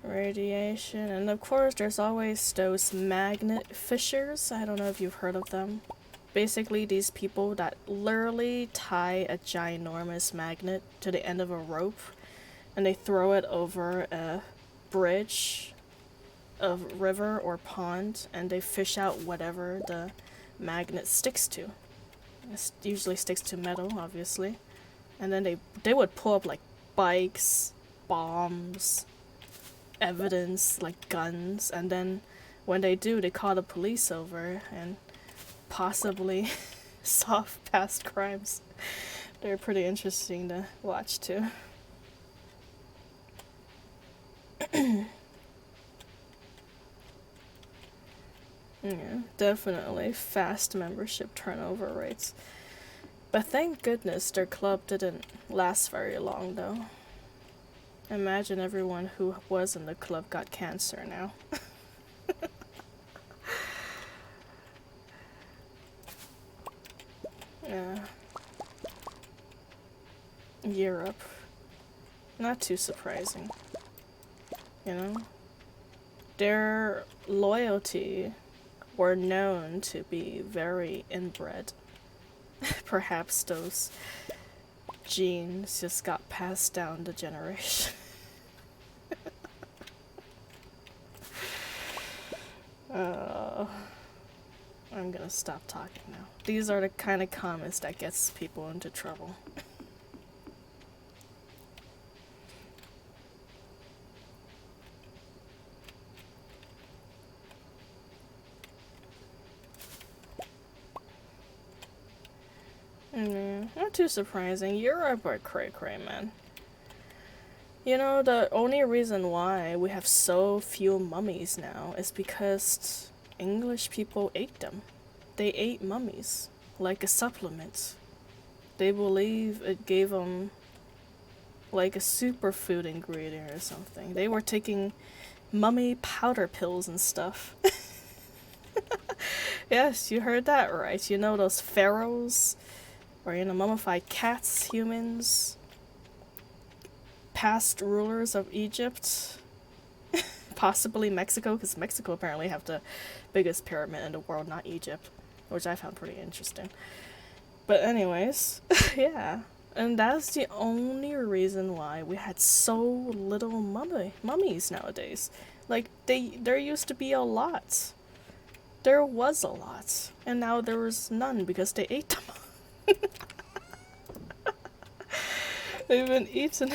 Radiation, and of course there's always those magnet fishers. I don't know if you've heard of them. Basically, these people that literally tie a ginormous magnet to the end of a rope and they throw it over a bridge, a river or pond, and they fish out whatever the magnet sticks to. It usually sticks to metal, obviously. And then they would pull up like bikes, bombs, evidence like guns, and then when they do, they call the police over and possibly solve past crimes. They're pretty interesting to watch too. Yeah, definitely fast membership turnover rates. But thank goodness their club didn't last very long, though. Imagine everyone who was in the club got cancer now. Yeah. Europe. Not too surprising. You know? Their loyalty were known to be very inbred. Perhaps those genes just got passed down the generation. I'm gonna stop talking now. These are the kind of comments that gets people into trouble. Not too surprising. Europe are cray-cray, man. You know, the only reason why we have so few mummies now is because English people ate them. They ate mummies like a supplement. They believe it gave them like a superfood ingredient or something. They were taking mummy powder pills and stuff. Yes, you heard that right. You know those pharaohs? Or, you know, mummified cats, humans, past rulers of Egypt, possibly Mexico, because Mexico apparently have the biggest pyramid in the world, not Egypt, which I found pretty interesting. But anyways, yeah, and that's the only reason why we had so little mummies nowadays. Like, there used to be a lot. There was a lot, and now there was none because they ate them. They've been eaten.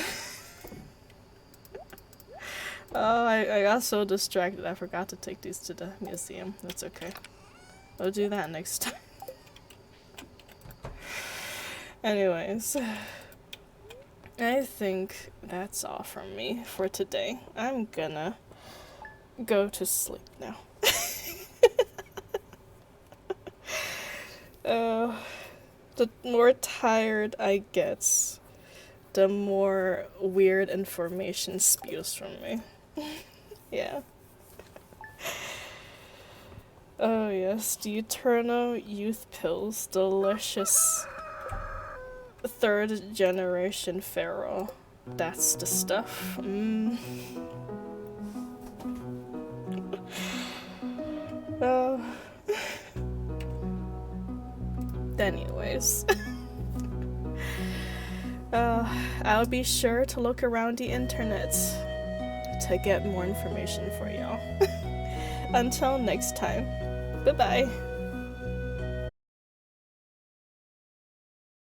Oh, I got so distracted I forgot to take these to the museum. That's okay. I'll do that next time. Anyways, I think that's all from me for today. I'm gonna go to sleep now. The more tired I get, the more weird information spews from me. Yeah. Oh yes, the Eternal Youth Pills, delicious 3rd generation Pharaoh. That's the stuff. Oh. Anyways. I'll be sure to look around the internet to get more information for y'all. Until next time, bye-bye.